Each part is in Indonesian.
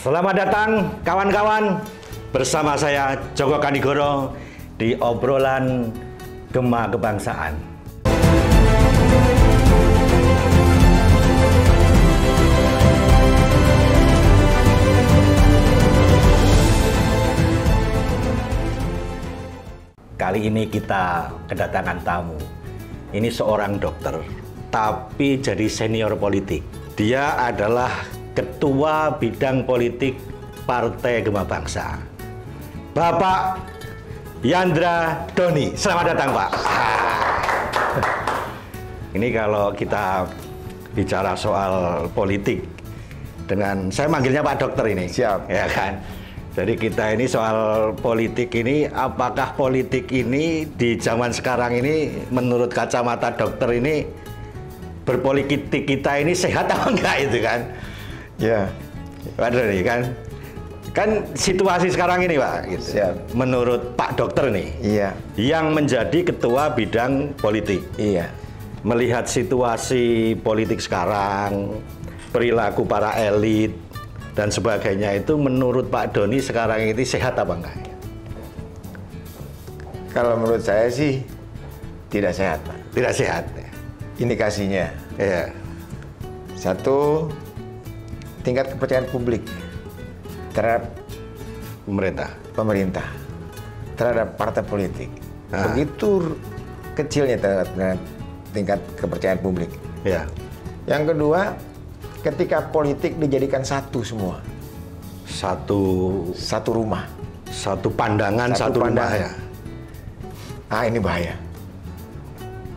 Selamat datang kawan-kawan bersama saya Joko Kanigoro di obrolan Gema Kebangsaan. Kali ini kita kedatangan tamu. Ini seorang dokter, tapi jadi senior politik. Dia adalah Ketua Bidang Politik Partai Gema Bangsa, Bapak Yandra Doni. Selamat datang, Pak. Ini kalau kita bicara soal politik, saya manggilnya Pak Dokter ini. Siap. Ya kan? Jadi kita ini soal politik ini, apakah politik ini di zaman sekarang ini menurut kacamata dokter ini berpolitik kita ini sehat apa enggak itu kan? Ya, Pak Doni kan situasi sekarang ini Pak. Gitu. Siap. Menurut Pak Dokter nih, iya, yang menjadi ketua bidang politik, iya. Melihat situasi politik sekarang, perilaku para elit dan sebagainya itu, menurut Pak Doni sekarang ini sehat apa enggak? Kalau menurut saya sih tidak sehat, Pak. Tidak sehat. Indikasinya, Ya. satu, tingkat kepercayaan publik terhadap Pemerintah. terhadap partai politik Ah. begitu kecilnya terhadap tingkat kepercayaan publik. Ya. Yang kedua, ketika politik dijadikan satu semua, satu rumah, Satu pandangan, satu rumah ya. ini bahaya.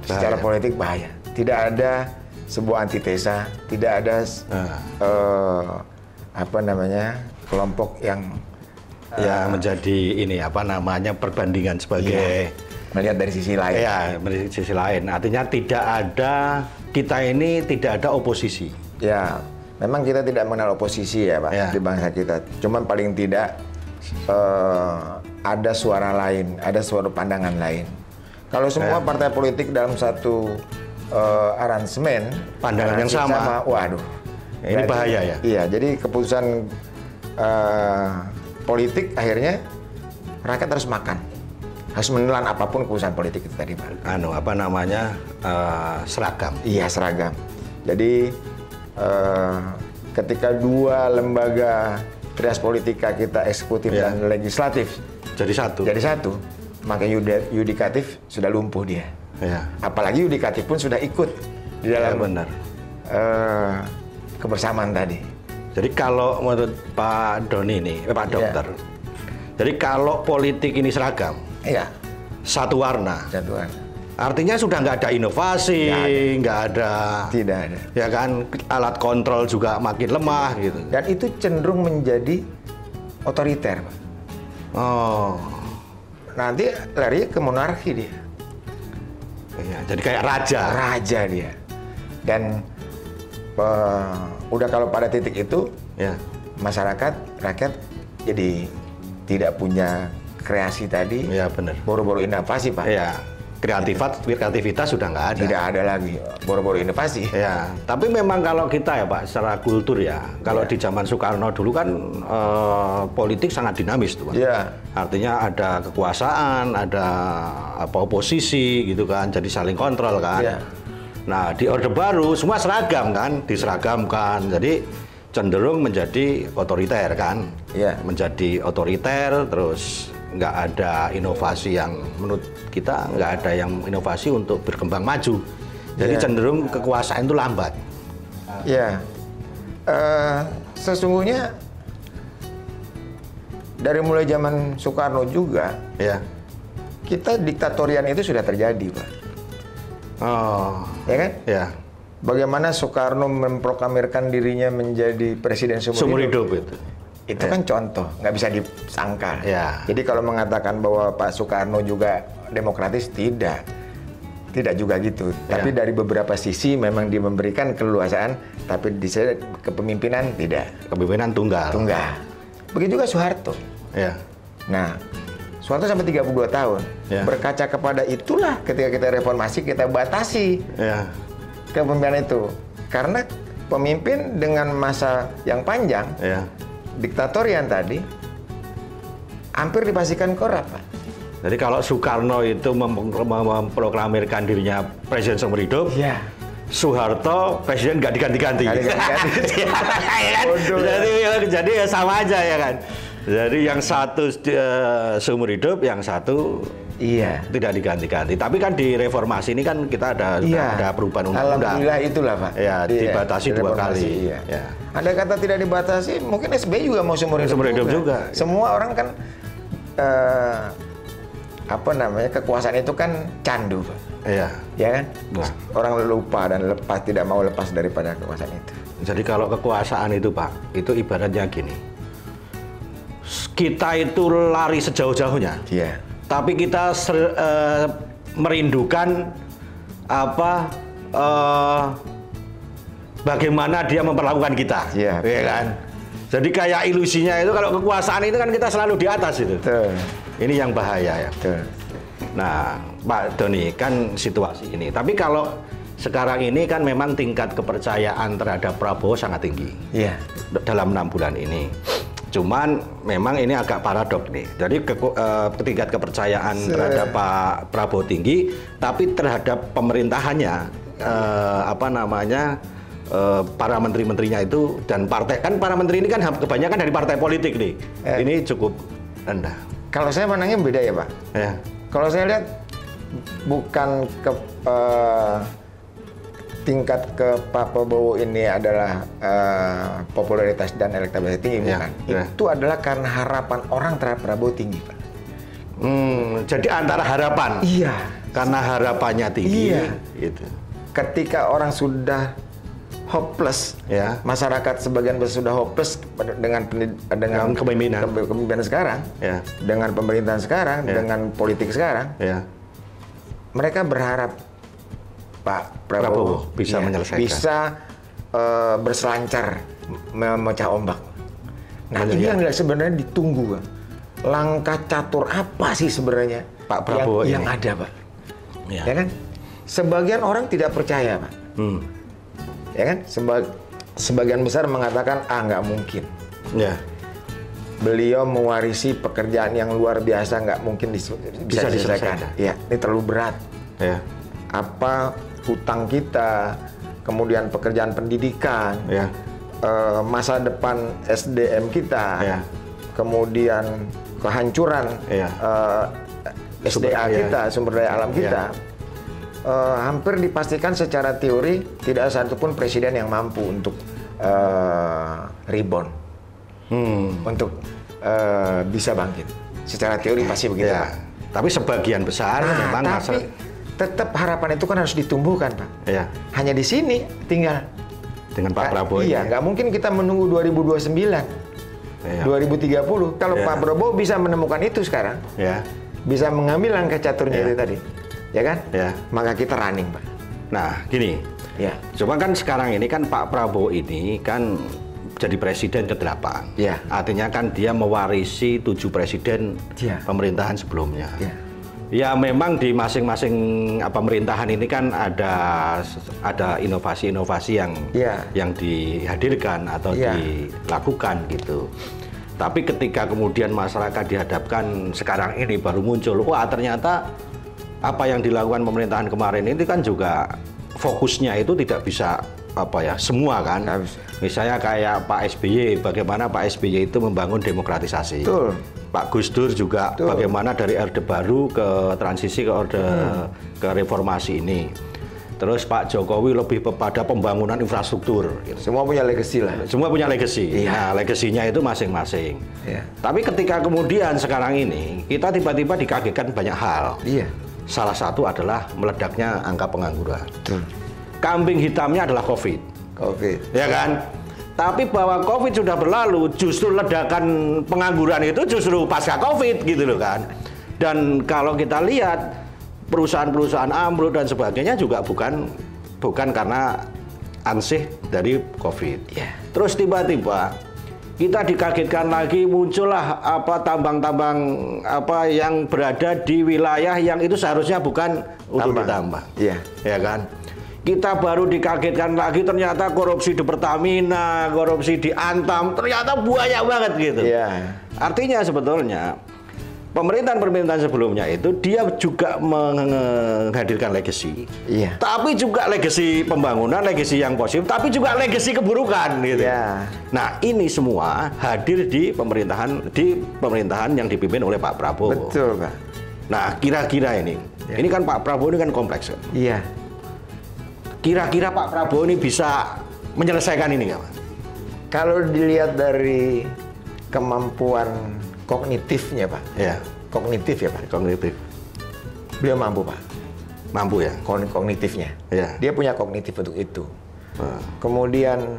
Secara politik bahaya. Tidak ada sebuah antitesa, tidak ada kelompok yang menjadi ini perbandingan sebagai melihat dari sisi lain. ya, dari sisi lain. Artinya kita ini tidak ada oposisi. Ya, memang kita tidak mengenal oposisi ya Pak, Ya. di bangsa kita. Cuman paling tidak ada suara lain, ada suara pandangan lain. Kalau semua partai politik dalam satu aransemen, Pandangan yang sama. waduh. Ini bahaya ya? Iya, jadi keputusan politik akhirnya rakyat harus makan. Harus menelan apapun keputusan politik itu tadi, Pak. Seragam. Iya, seragam. Jadi ketika dua lembaga trias politika kita, eksekutif dan legislatif, Jadi satu. maka yudikatif sudah lumpuh dia. Ya. Apalagi yudikatif pun sudah ikut di dalam benar. kebersamaan tadi. Jadi kalau menurut Pak Doni ini, Pak Dokter, jadi kalau politik ini seragam, Iya, satu warna, jadwal. artinya sudah nggak ada inovasi, nggak ada, Tidak ada. ya kan, alat kontrol juga makin lemah gitu. Dan itu cenderung menjadi otoriter, Pak. Oh, Nanti lari ke monarki dia. iya, jadi kayak raja. Raja dia. Dan udah kalau pada titik itu, Ya, masyarakat, rakyat jadi tidak punya kreasi tadi. ya benar. Boro-boro inovasi, Pak. Ya, kreativitas sudah nggak ada. Tidak ada lagi boro-boro inovasi. Ya, tapi memang kalau kita ya Pak, secara kultur ya, kalau di zaman Soekarno dulu kan politik sangat dinamis tuh Pak. Iya. Artinya ada kekuasaan, ada oposisi gitu kan, jadi saling kontrol kan. Iya. Nah, di Orde Baru semua seragam kan, diseragamkan, jadi cenderung menjadi otoriter kan. Iya. Menjadi otoriter, terus nggak ada inovasi yang menurut kita nggak ada yang inovasi untuk berkembang maju. Jadi cenderung kekuasaan itu lambat. Ya, sesungguhnya dari mulai zaman Soekarno juga, Ya. kita diktatorian itu sudah terjadi, Pak. Oh, Ya kan? ya. Bagaimana Soekarno memproklamirkan dirinya menjadi presiden Seumur hidup itu. Itu kan contoh, nggak bisa disangkal. Ya. Jadi kalau mengatakan bahwa Pak Soekarno juga demokratis, tidak juga gitu. Tapi dari beberapa sisi memang dia memberikan keleluasaan, tapi di sisi kepemimpinan tidak. Kepemimpinan tunggal. Begitu juga Soeharto. Ya. Nah, Soeharto sampai 32 tahun. Ya. Berkaca kepada itulah ketika kita reformasi, kita batasi Ya. kepemimpinan itu. Karena pemimpin dengan masa yang panjang, Ya. diktatorian tadi hampir dipastikan korup, Pak. Jadi kalau Soekarno itu memproklamirkan dirinya presiden seumur hidup, Iya. Soeharto presiden nggak diganti-ganti. Jadi ya sama aja ya kan. Jadi yang satu seumur hidup, yang satu Iya. tidak diganti-ganti. Tapi kan di reformasi ini kan kita ada perubahan undang-undang. Alhamdulillah itulah, Pak. Ya, dibatasi 2 kali. Iya. Ya. Andai kata tidak dibatasi, mungkin SBY juga mau seumur hidup juga. Semua orang kan kekuasaan itu kan candu, Pak. Iya. Ya kan? Nah. Orang lupa dan tidak mau lepas daripada kekuasaan itu. Jadi kalau kekuasaan itu, Pak, itu ibaratnya gini. Kita itu lari sejauh-jauhnya. Iya. Tapi kita merindukan bagaimana dia memperlakukan kita. Iya. Ya kan? Jadi kayak ilusinya itu kalau kekuasaan itu kan kita selalu di atas itu. Betul. Ini yang bahaya ya. Betul. Nah, Pak Doni, kan situasi ini. Tapi kalau sekarang ini kan memang tingkat kepercayaan terhadap Prabowo sangat tinggi. Iya. Dalam 6 bulan ini. Cuman memang ini agak paradok nih. Jadi tingkat kepercayaan terhadap Pak Prabowo tinggi, tapi terhadap pemerintahannya para menteri-menterinya itu dan partai, kan para menteri ini kan kebanyakan dari partai politik nih. Ini cukup rendah. Kalau saya menangnya beda ya, Pak. Ya. Kalau saya lihat bukan tingkat ke Pak Prabowo ini adalah popularitas dan elektabilitas tinggi, bukan. Itu adalah karena harapan orang terhadap Prabowo tinggi, Pak. Jadi antara harapan. Iya. Karena harapannya tinggi. Iya. Gitu. Ketika orang sudah hopeless, ya. Masyarakat sebagian besar sudah hopeless dengan kepemimpinan sekarang, ya. Dengan pemerintahan sekarang, ya. Dengan politik sekarang, ya. Mereka berharap Pak Prabowo bisa menyelesaikan, bisa berselancar memecah ombak. Nah, ini yang sebenarnya ditunggu, Pak. Langkah catur apa sih sebenarnya Pak Prabowo yang ada, Pak? Ya kan? Sebagian orang tidak percaya, Pak. Ya kan? Sebagian besar mengatakan nggak mungkin. Ya. Beliau mewarisi pekerjaan yang luar biasa, nggak mungkin bisa diselesaikan. Ya, ini terlalu berat. Ya. Apa hutang kita, kemudian pekerjaan pendidikan, ya. Masa depan SDM kita, ya. Kemudian kehancuran ya. SDA kita, sumber daya alam kita. Ya. Hampir dipastikan secara teori tidak ada satupun presiden yang mampu untuk rebound, untuk bisa bangkit. Secara teori pasti begitu, ya. Pak. Tapi sebagian besar memang tetap harapan itu kan harus ditumbuhkan, Pak. Ya. Hanya di sini tinggal dengan Pak Prabowo. Iya, nggak mungkin kita menunggu 2029, 2030. Kalau Pak Prabowo bisa menemukan itu sekarang, bisa mengambil langkah caturnya itu tadi. Ya kan? Ya. Maka kita running, Pak. Nah, gini. Ya. Cuma kan sekarang ini kan Pak Prabowo ini kan jadi presiden ke-8. Ya. Artinya kan dia mewarisi 7 presiden pemerintahan sebelumnya. Ya. Ya memang di masing-masing pemerintahan ini kan ada inovasi-inovasi yang dihadirkan atau dilakukan gitu. Tapi ketika kemudian masyarakat dihadapkan sekarang ini baru muncul, wah ternyata apa yang dilakukan pemerintahan kemarin ini kan juga fokusnya itu tidak bisa semua kan. Misalnya kayak Pak SBY, bagaimana Pak SBY itu membangun demokratisasi. Betul. Pak Gus Dur juga bagaimana dari Orde Baru ke transisi ke ke reformasi ini. Terus Pak Jokowi lebih pada pembangunan infrastruktur. Gitu. Semua punya legacy lah. Semua punya legacy. Iya. Nah, legasinya itu masing-masing. Iya. Tapi ketika kemudian sekarang ini kita tiba-tiba dikagetkan banyak hal. Iya. Salah satu adalah meledaknya angka pengangguran. Kambing hitamnya adalah COVID. Ya kan? Tapi bahwa COVID sudah berlalu, justru ledakan pengangguran itu justru pasca COVID gitu loh kan. Dan kalau kita lihat perusahaan-perusahaan ambruk dan sebagainya juga bukan karena ansih dari COVID. Yeah. Terus tiba-tiba kita dikagetkan lagi muncullah tambang-tambang yang berada di wilayah yang itu seharusnya bukan untuk ditambang. Yeah. Ya kan? Kita baru dikagetkan lagi ternyata korupsi di Pertamina, korupsi di Antam, ternyata banyak banget gitu. Iya. Artinya sebetulnya pemerintahan sebelumnya itu dia juga menghadirkan legacy. Iya. Tapi juga legacy pembangunan, legacy yang positif, tapi juga legacy keburukan gitu. Iya. Nah, ini semua hadir di pemerintahan yang dipimpin oleh Pak Prabowo. Betul, Pak. Nah, kira-kira ini kan Pak Prabowo ini kan kompleks kan? Iya. Kira-kira Pak Prabowo ini bisa menyelesaikan ini nggak, Pak? Kalau dilihat dari kemampuan kognitifnya, Pak. Ya. Kognitif ya, Pak. Kognitif. Beliau mampu, Pak. Mampu ya? Kognitifnya. Ya. Dia punya kognitif untuk itu. Kemudian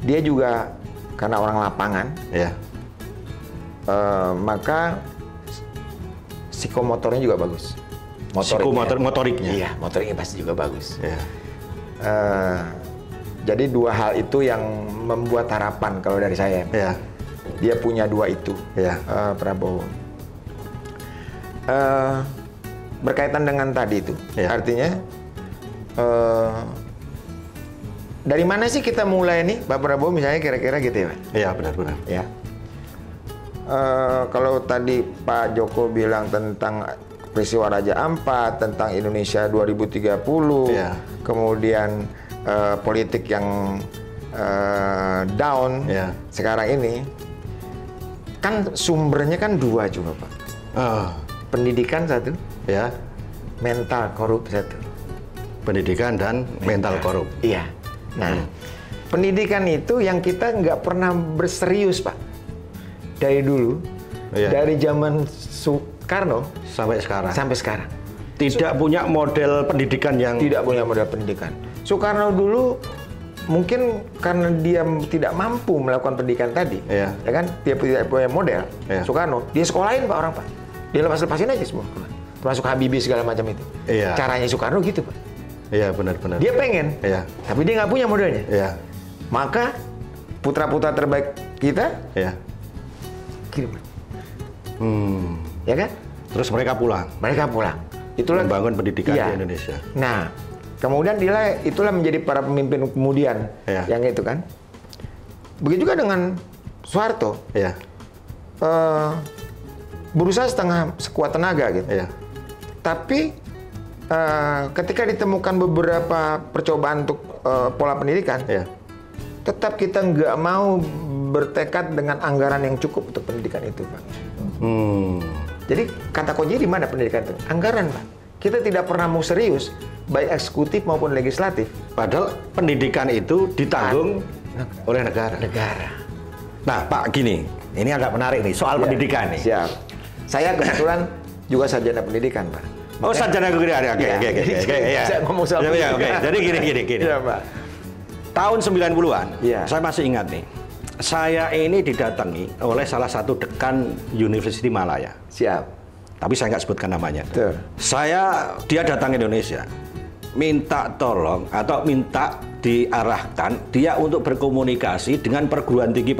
dia juga karena orang lapangan. Ya. Maka psikomotornya juga bagus. Motoriknya. Iya, motoriknya pasti juga bagus. Ya. Jadi dua hal itu yang membuat harapan kalau dari saya. Ya. Dia punya dua itu, ya. Prabowo. Berkaitan dengan tadi itu, artinya dari mana sih kita mulai nih, Pak Prabowo misalnya kira-kira gitu ya, Pak? Iya, benar-benar. Ya. Kalau tadi Pak Joko bilang tentang peristiwa Raja Ampat, tentang Indonesia 2030, kemudian politik yang down sekarang ini, kan sumbernya kan dua juga, Pak. Pendidikan satu, mental korup satu. Pendidikan dan mental korup. Iya. Nah, pendidikan itu yang kita nggak pernah berserius, Pak. Dari dulu, dari zaman Soekarno sampai sekarang. Tidak punya model pendidikan yang... Tidak punya model pendidikan. Soekarno dulu mungkin karena dia tidak mampu melakukan pendidikan tadi, ya kan? Dia tidak punya model. Soekarno, dia sekolahin Pak orang, Pak. Dia lepasin aja semua. Termasuk Habibie segala macam itu. Caranya Soekarno gitu, Pak. Iya, benar-benar. Dia pengen, tapi dia nggak punya modelnya. Maka putra-putra terbaik kita, kirim. Ya kan? Terus mereka pulang. Itulah membangun pendidikan di Indonesia. Nah, kemudian itulah menjadi para pemimpin kemudian yang itu kan. Begitu juga dengan Soeharto. Berusaha sekuat tenaga gitu. Tapi ketika ditemukan beberapa percobaan untuk pola pendidikan, tetap kita nggak mau bertekad dengan anggaran yang cukup untuk pendidikan itu, Pak. Jadi kata kunci di mana pendidikan itu? Anggaran, Pak. Kita tidak pernah mau serius, baik eksekutif maupun legislatif. Padahal pendidikan itu ditanggung oleh negara. Nah, Pak, gini, ini agak menarik nih soal pendidikan nih. Siap. Saya kebetulan juga sarjana pendidikan, Pak. Oh, sarjana pendidikan. Oke. Saya ngomong soal pendidikan. Oke. Jadi gini. Iya, Pak. Tahun 90-an, saya masih ingat nih. Saya ini didatangi oleh salah satu dekan University Malaya. Siap. Tapi saya nggak sebutkan namanya. Betul. Dia datang ke Indonesia, minta tolong atau minta diarahkan dia untuk berkomunikasi dengan perguruan tinggi,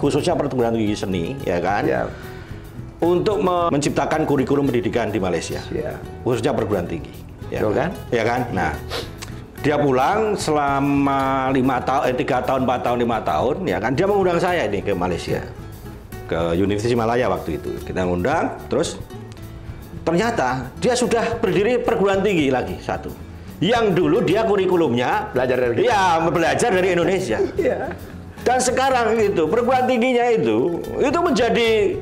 khususnya perguruan tinggi seni, ya kan? Siap. Untuk menciptakan kurikulum pendidikan di Malaysia, khususnya perguruan tinggi, ya kan? Ya kan? Nah, dia pulang selama 3 tahun, 4 tahun, 5 tahun, ya kan? Dia mengundang saya ini ke Malaysia, ke Universitas Malaya waktu itu. Kita ngundang, terus ternyata dia sudah berdiri perguruan tinggi lagi satu. Yang dulu dia kurikulumnya belajar dari Indonesia. Dan sekarang itu perguruan tingginya itu menjadi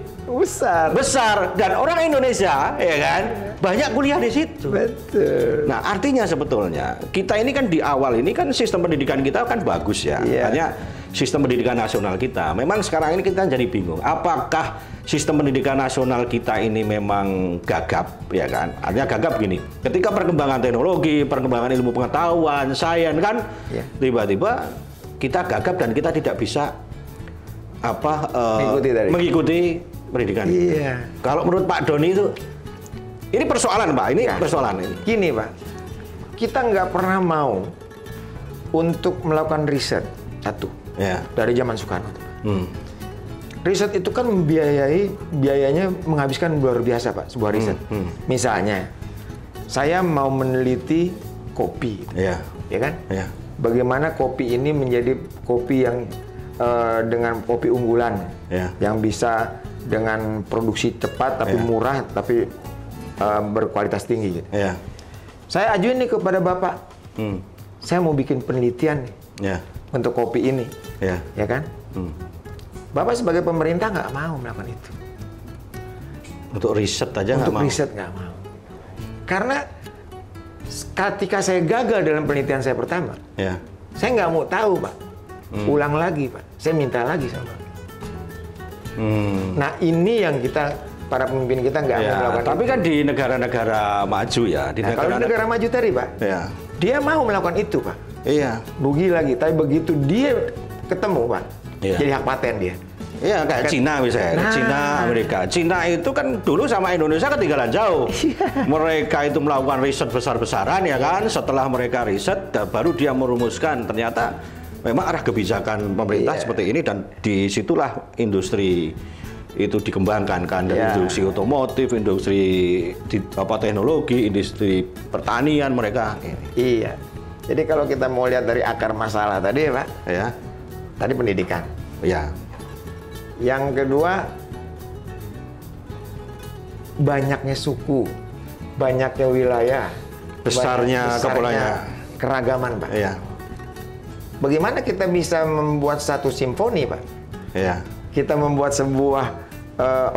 besar dan orang Indonesia, ya kan, banyak kuliah di situ. Betul. Nah, artinya sebetulnya kita ini kan di awal ini kan sistem pendidikan kita kan bagus ya. Artinya sistem pendidikan nasional kita. Memang sekarang ini kita jadi bingung. Apakah sistem pendidikan nasional kita ini memang gagap, ya kan? Artinya gagap gini. Ketika perkembangan teknologi, perkembangan ilmu pengetahuan, sains kan, tiba-tiba kita gagap dan kita tidak bisa mengikuti pendidikan. Kalau menurut Pak Doni itu, ini persoalan, Pak. Ini persoalan ini. Gini, Pak. Kita nggak pernah mau untuk melakukan riset dari zaman Soekarno. Riset itu kan biayanya menghabiskan luar biasa, Pak. Sebuah riset. Misalnya, saya mau meneliti kopi, ya kan? Bagaimana kopi ini menjadi kopi yang dengan kopi unggulan, yang bisa dengan produksi cepat tapi murah tapi berkualitas tinggi. Gitu. Saya ajuin nih kepada Bapak, saya mau bikin penelitian nih untuk kopi ini, ya kan? Bapak sebagai pemerintah nggak mau melakukan itu. Untuk riset aja nggak mau. Untuk riset nggak mau. Karena ketika saya gagal dalam penelitian saya pertama, saya nggak mau tahu, Pak. Ulang lagi, Pak. Saya minta lagi sama Bapak. Nah, ini yang kita, para pemimpin kita nggak mau melakukan. Tapi kan di negara-negara maju ya. Kalau di negara maju tadi, Pak, dia mau melakukan itu, Pak. Rugi lagi. Tapi begitu dia ketemu, Pak, jadi hak paten dia. Iya, kayak Cina misalnya, Cina, Amerika. Cina itu kan dulu sama Indonesia ketinggalan jauh. Mereka itu melakukan riset besar-besaran, ya kan. Setelah mereka riset, baru dia merumuskan. Ternyata memang arah kebijakan pemerintah seperti ini, dan disitulah industri itu dikembangkan kan. Dari industri otomotif, industri teknologi, industri pertanian mereka. Iya. Jadi kalau kita mau lihat dari akar masalah tadi, Pak, tadi pendidikan. Yang kedua, banyaknya suku, banyaknya wilayah, besarnya keragaman, Pak. Bagaimana kita bisa membuat satu simfoni, Pak? Kita membuat sebuah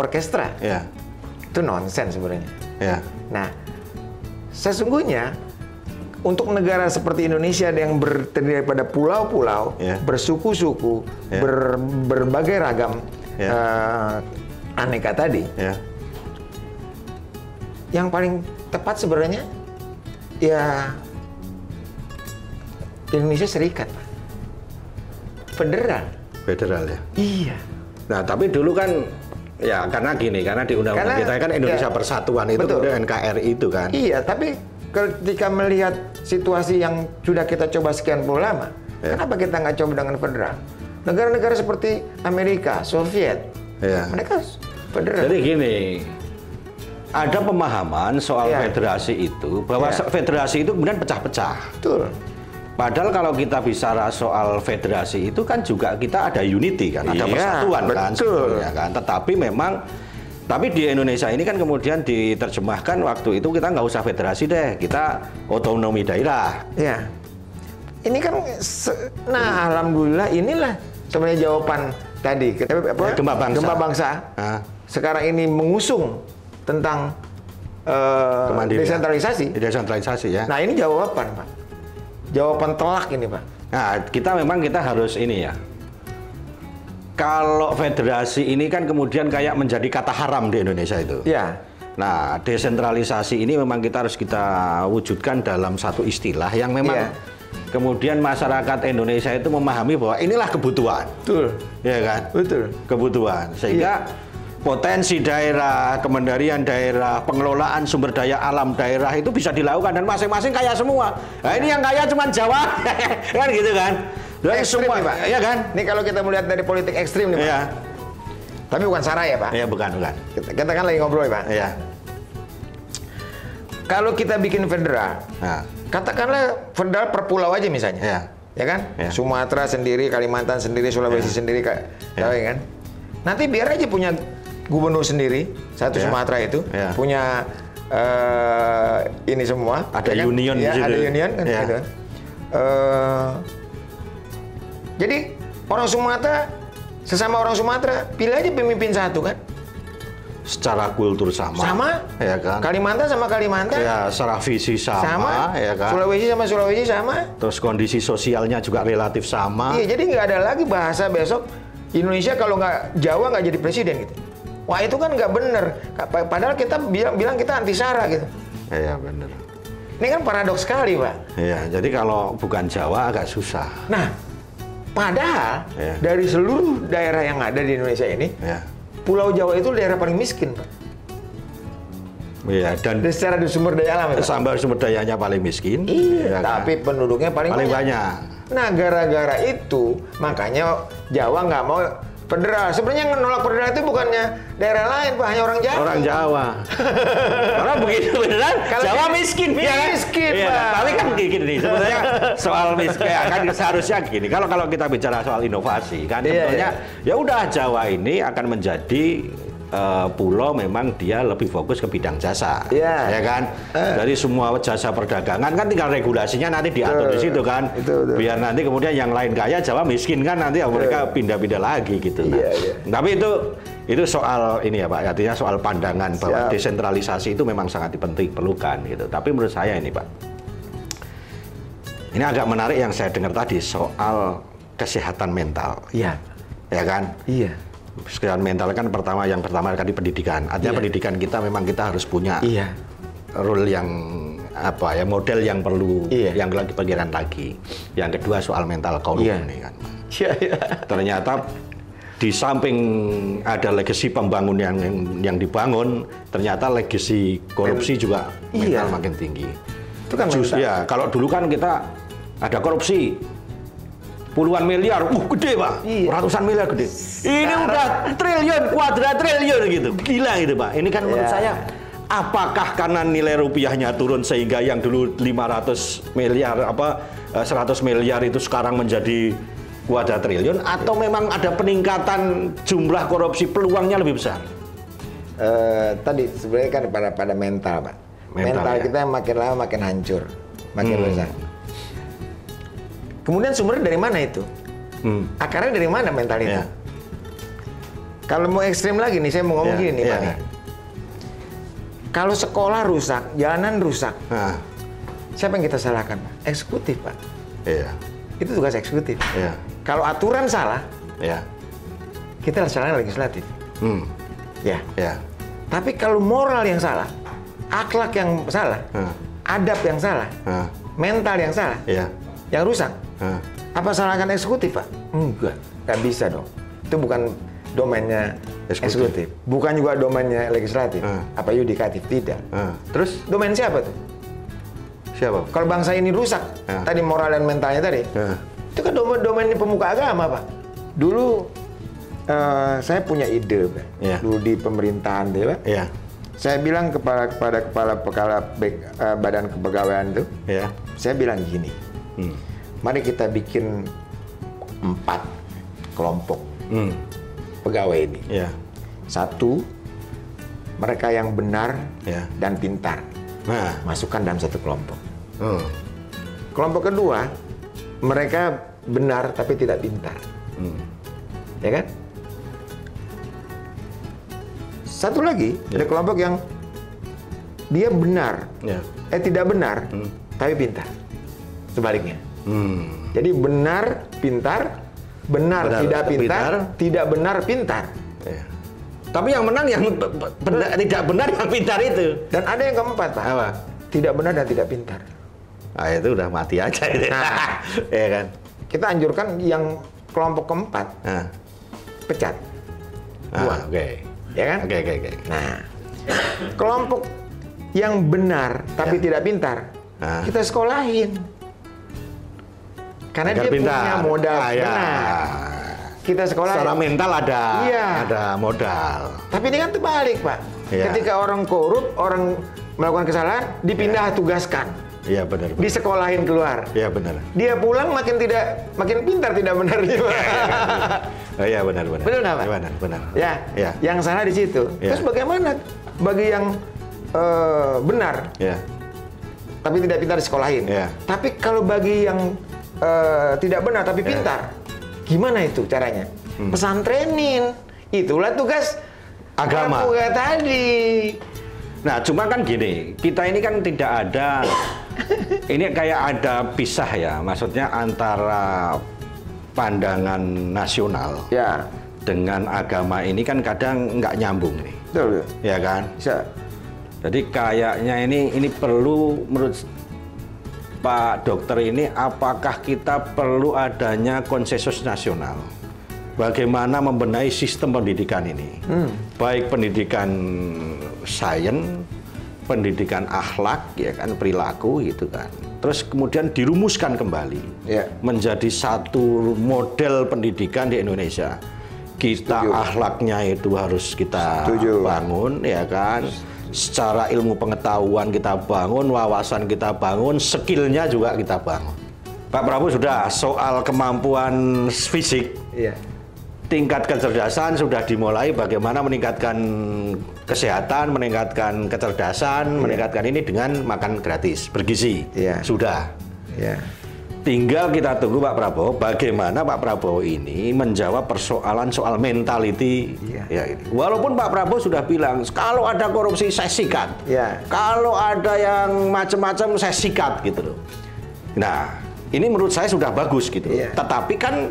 orkestra. Itu nonsens sebenarnya. Nah, sesungguhnya untuk negara seperti Indonesia yang terdiri daripada pulau-pulau, bersuku-suku, berbagai ragam aneka tadi, yang paling tepat sebenarnya ya Indonesia Serikat, Pak. Federal ya? Iya. Nah, tapi dulu kan ya karena di undang-undang kita kan Indonesia Persatuan itu, kemudian NKRI itu kan. Iya, tapi ketika melihat situasi yang sudah kita coba sekian puluh lama, kenapa kita nggak coba dengan federal? Negara-negara seperti Amerika, Soviet, mereka federal. Jadi gini, ada pemahaman soal federasi itu, bahwa federasi itu kemudian pecah-pecah. Betul. Padahal kalau kita bicara soal federasi itu kan juga kita ada unity kan, ada persatuan kan sebetulnya kan. Tetapi memang, tapi di Indonesia ini kan kemudian diterjemahkan waktu itu kita nggak usah federasi deh, kita otonomi daerah. Ini kan, nah alhamdulillah inilah sebenarnya jawaban tadi. Gempa Bangsa. Sekarang ini mengusung tentang desentralisasi ya. Nah ini jawaban, Pak. Jawaban telak ini, Pak. Nah, kita harus ini ya. Kalau federasi ini kan kemudian kayak menjadi kata haram di Indonesia itu. Nah, desentralisasi ini memang kita harus wujudkan dalam satu istilah yang memang kemudian masyarakat Indonesia itu memahami bahwa inilah kebutuhan. Betul. Ya kan? Betul. Kebutuhan. Sehingga potensi daerah, kemandirian daerah, pengelolaan sumber daya alam daerah itu bisa dilakukan dan masing-masing kaya semua. Nah, ini yang kaya cuma Jawa, kan gitu kan? Dan semua, nih, Pak. Ya kan? Ini kalau kita melihat dari politik ekstrim nih, Pak. Tapi bukan sara ya, Pak? Iya, bukan. Kita kan lagi ngobrol ya, Pak? Kalau kita bikin federal, katakanlah federal per pulau aja misalnya, ya kan? Sumatera sendiri, Kalimantan sendiri, Sulawesi sendiri, kan? Nanti biar aja punya gubernur sendiri, satu Sumatera itu punya ini semua. Ada union di situ. Ada union kan, gitu. Jadi orang Sumatera, sesama orang Sumatera, pilih aja pemimpin satu kan. Secara kultur sama, ya kan? Kalimantan sama Kalimantan. Ya, secara visi sama, ya kan? Sulawesi sama Sulawesi sama. Terus kondisi sosialnya juga relatif sama. Iya, jadi nggak ada lagi bahasa besok Indonesia kalau nggak Jawa nggak jadi presiden gitu. Wah itu kan nggak bener. Padahal kita bilang kita anti sara gitu. Iya bener. Ini kan paradoks sekali, Pak. Iya, jadi kalau bukan Jawa agak susah. Nah, padahal dari seluruh daerah yang ada di Indonesia ini, Pulau Jawa itu daerah paling miskin, Pak. Iya, dan secara sumber daya alam. Sumber dayanya paling miskin. Iya, tapi kan? Penduduknya paling banyak. Nah, gara-gara itu makanya Jawa nggak mau Federal. Sebenarnya yang menolak federal itu bukannya daerah lain, Pak, hanya orang Jawa. Orang Jawa. Karena begitu beneran, Jawa miskin, miskin, ya, Pak. Tapi kan gini, sebenarnya soal miskin kan seharusnya gini. Kalau kita bicara soal inovasi, kan sebetulnya ya udah Jawa ini akan menjadi pulau memang dia lebih fokus ke bidang jasa, ya kan. Dari semua jasa perdagangan kan tinggal regulasinya nanti diatur di situ kan. Biar nanti kemudian yang lain kaya, Jawa miskin kan nanti mereka pindah-pindah lagi gitu. Tapi itu soal ini ya Pak, artinya soal pandangan bahwa desentralisasi itu memang sangat diperlukan gitu. Tapi menurut saya ini Pak, ini agak menarik yang saya dengar tadi soal kesehatan mental. Iya. Ya kan? Iya. Kesehatan mental kan yang pertama kan di pendidikan. Artinya pendidikan kita memang kita harus punya role yang model yang perlu yang lagi pikiran lagi. Yang kedua soal mental korup ini kan. Ternyata di samping ada legasi pembangunan yang dibangun, ternyata legasi korupsi juga mental makin tinggi. Itu kan ya, kalau dulu kan kita ada korupsi puluhan miliar, gede Pak, ratusan miliar gede. Ini udah triliun, kuadrat triliun gitu, gila gitu Pak. Ini kan menurut saya, apakah karena nilai rupiahnya turun sehingga yang dulu 500 miliar, 100 miliar itu sekarang menjadi kuadrat triliun, atau memang ada peningkatan jumlah korupsi, peluangnya lebih besar? Tadi sebenarnya kan pada mental Pak. Mental kita makin lama makin hancur, makin rusak. Kemudian sumbernya dari mana itu? Akarnya dari mana mental itu? Kalau mau ekstrim lagi nih, saya mau ngomong gini nih Pak. Kalau sekolah rusak, jalanan rusak, siapa yang kita salahkan Pak? Eksekutif Pak. Itu tugas eksekutif. Kalau aturan salah, kita salahkan legislatif. Tapi kalau moral yang salah, akhlak yang salah, adab yang salah, mental yang salah, yang rusak, apa salahkan eksekutif Pak? Enggak, nggak bisa dong. Itu bukan domainnya eksekutif, bukan juga domainnya legislatif, apa yudikatif, tidak. Terus domain siapa tuh? Siapa? Kalau bangsa ini rusak, tadi moral dan mentalnya tadi, itu kan domainnya pemuka agama Pak. Dulu saya punya ide Pak, dulu di pemerintahan deh Pak. Saya bilang kepada kepala badan kepegawaian itu, saya bilang gini. Mari kita bikin 4 kelompok pegawai ini. Satu, mereka yang benar dan pintar, masukkan dalam satu kelompok. Kelompok kedua, mereka benar tapi tidak pintar, ya kan? Satu lagi, ada kelompok yang dia benar, tidak benar tapi pintar, sebaliknya. Jadi benar pintar, benar tidak pintar, tidak benar pintar. Tapi yang menang yang tidak benar yang pintar itu. Dan ada yang keempat Pak. Apa? Tidak benar dan tidak pintar. Nah itu udah mati aja itu. Ya kan. Kita anjurkan yang kelompok keempat pecat. Oke. Ya kan? Oke. Nah, kelompok yang benar tapi tidak pintar, kita sekolahin. Karena dia punya modal benar. Kita sekolah. Secara mental ada modal. Tapi ini kan terbalik Pak. Ketika orang korup, orang melakukan kesalahan, dipindah tugaskan. Iya benar. Disekolahin keluar. Iya benar. Dia pulang makin pintar tidak benar juga. Iya benar. Betul nggak Pak? Benar. Ya. Yang salah di situ. Terus bagaimana bagi yang benar? Tapi tidak pintar disekolahin. Tapi kalau bagi yang tidak benar tapi pintar, gimana itu caranya? Pesantrenin, itulah tugas agama tadi. Nah, cuma kan gini, kita ini kan tidak ada, ini kayak ada pisah ya, maksudnya antara pandangan nasional dengan agama ini kan kadang nggak nyambung nih. Betul. Ya kan? Bisa. Jadi kayaknya ini perlu menurut Pak Dokter ini, apakah kita perlu adanya konsensus nasional? Bagaimana membenahi sistem pendidikan ini? Baik pendidikan sains, pendidikan akhlak, ya kan, perilaku gitu kan. Terus kemudian dirumuskan kembali menjadi satu model pendidikan di Indonesia. Kita akhlaknya itu harus kita bangun, ya kan? Secara ilmu pengetahuan kita bangun, wawasan kita bangun, skillnya juga kita bangun. Pak Prabowo sudah soal kemampuan fisik, tingkat kecerdasan sudah dimulai. Bagaimana meningkatkan kesehatan, meningkatkan kecerdasan, meningkatkan ini dengan makan gratis, bergizi, sudah. Tinggal kita tunggu Pak Prabowo, bagaimana Pak Prabowo ini menjawab persoalan soal mentality. Walaupun Pak Prabowo sudah bilang, kalau ada korupsi saya sikat, kalau ada yang macam-macam saya sikat gitu loh. Nah, ini menurut saya sudah bagus gitu. Tetapi kan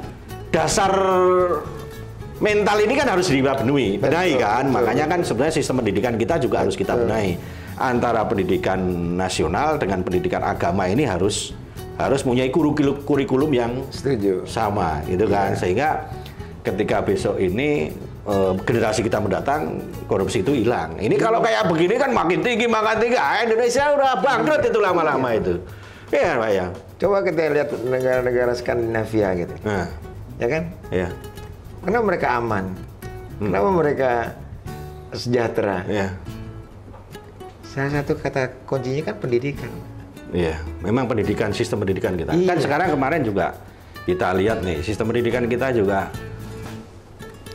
dasar mental ini kan harus benahi kan. Makanya kan sebenarnya sistem pendidikan kita juga harus kita benahi. Antara pendidikan nasional dengan pendidikan agama ini harus punya kurikulum yang sama, gitu kan. Sehingga ketika besok ini generasi kita mendatang, korupsi itu hilang. Ini kalau kayak begini kan makin tinggi, Indonesia udah bangkrut itu lama-lama itu. Ya, Pak ya. Coba kita lihat negara-negara Skandinavia gitu. Ya kan? Kenapa mereka aman? Kenapa mereka sejahtera? Salah satu kata kuncinya kan pendidikan. Memang pendidikan, sistem pendidikan kita. Kan sekarang kemarin juga kita lihat nih, sistem pendidikan kita juga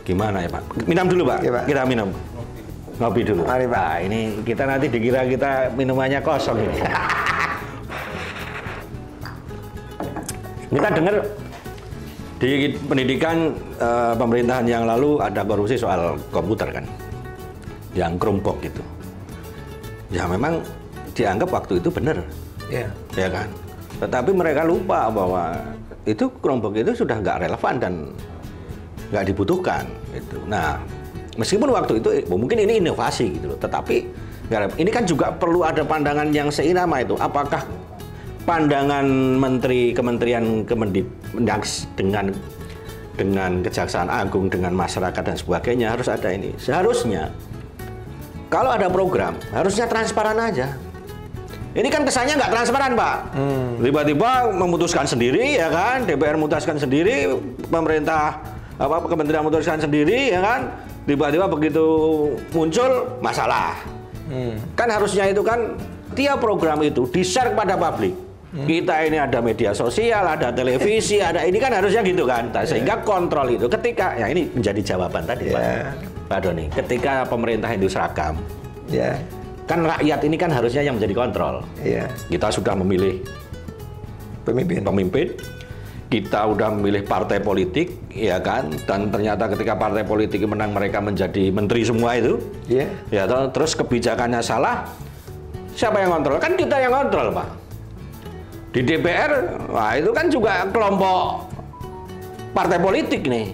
gimana ya Pak? Minum dulu Pak, kita minum. Ngopi dulu. Mari Pak. Nah, ini kita nanti dikira kita minumannya kosong ini. Kita dengar di pendidikan pemerintahan yang lalu ada korupsi soal komputer kan, yang Chromebook gitu. Ya memang dianggap waktu itu benar. Ya kan. Tetapi mereka lupa bahwa itu Chromebook itu sudah nggak relevan dan nggak dibutuhkan. Gitu. Nah, meskipun waktu itu mungkin ini inovasi gitu loh. Tetapi ini kan juga perlu ada pandangan yang seirama itu. Apakah pandangan Kementerian Kemendikbud dengan Kejaksaan Agung, dengan masyarakat dan sebagainya harus ada ini. Seharusnya kalau ada program harusnya transparan aja. Ini kan kesannya nggak transparan, Pak. Tiba-tiba memutuskan sendiri, ya kan? DPR memutuskan sendiri, pemerintah kementerian memutuskan sendiri, ya kan? Tiba-tiba begitu muncul masalah. Kan harusnya itu kan tiap program itu di-share kepada publik. Kita ini ada media sosial, ada televisi, ada ini kan harusnya gitu kan. Sehingga kontrol itu ketika ya ini menjadi jawaban tadi, Pak Doni. Ketika pemerintah itu seragam. Kan rakyat ini kan harusnya yang menjadi kontrol. Kita sudah memilih pemimpin, kita udah memilih partai politik, ya kan? Dan ternyata ketika partai politik menang mereka menjadi menteri semua itu, ya terus kebijakannya salah, siapa yang kontrol? Kan kita yang kontrol, Pak. Di DPR, wah itu kan juga kelompok partai politik nih.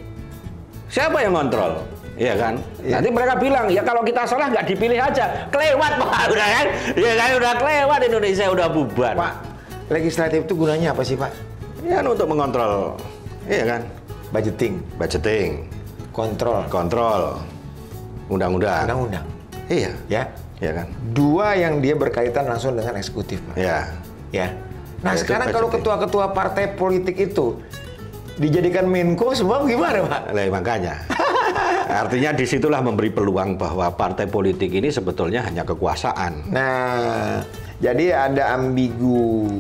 Siapa yang kontrol? Iya kan? Nanti mereka bilang, ya kalau kita salah nggak dipilih aja. Kelewat Pak, udah kan? Iya kan, udah kelewat, Indonesia udah bubar. Pak, legislatif itu gunanya apa sih Pak? Ya untuk mengontrol, iya kan? Budgeting. Kontrol. Undang-undang. Iya. Iya kan? Dua yang dia berkaitan langsung dengan eksekutif Pak. Ya. Nah sekarang kalau ketua-ketua partai politik itu dijadikan Menko semua gimana Pak? Makanya. Artinya disitulah memberi peluang bahwa partai politik ini sebetulnya hanya kekuasaan. Nah, jadi ada ambigu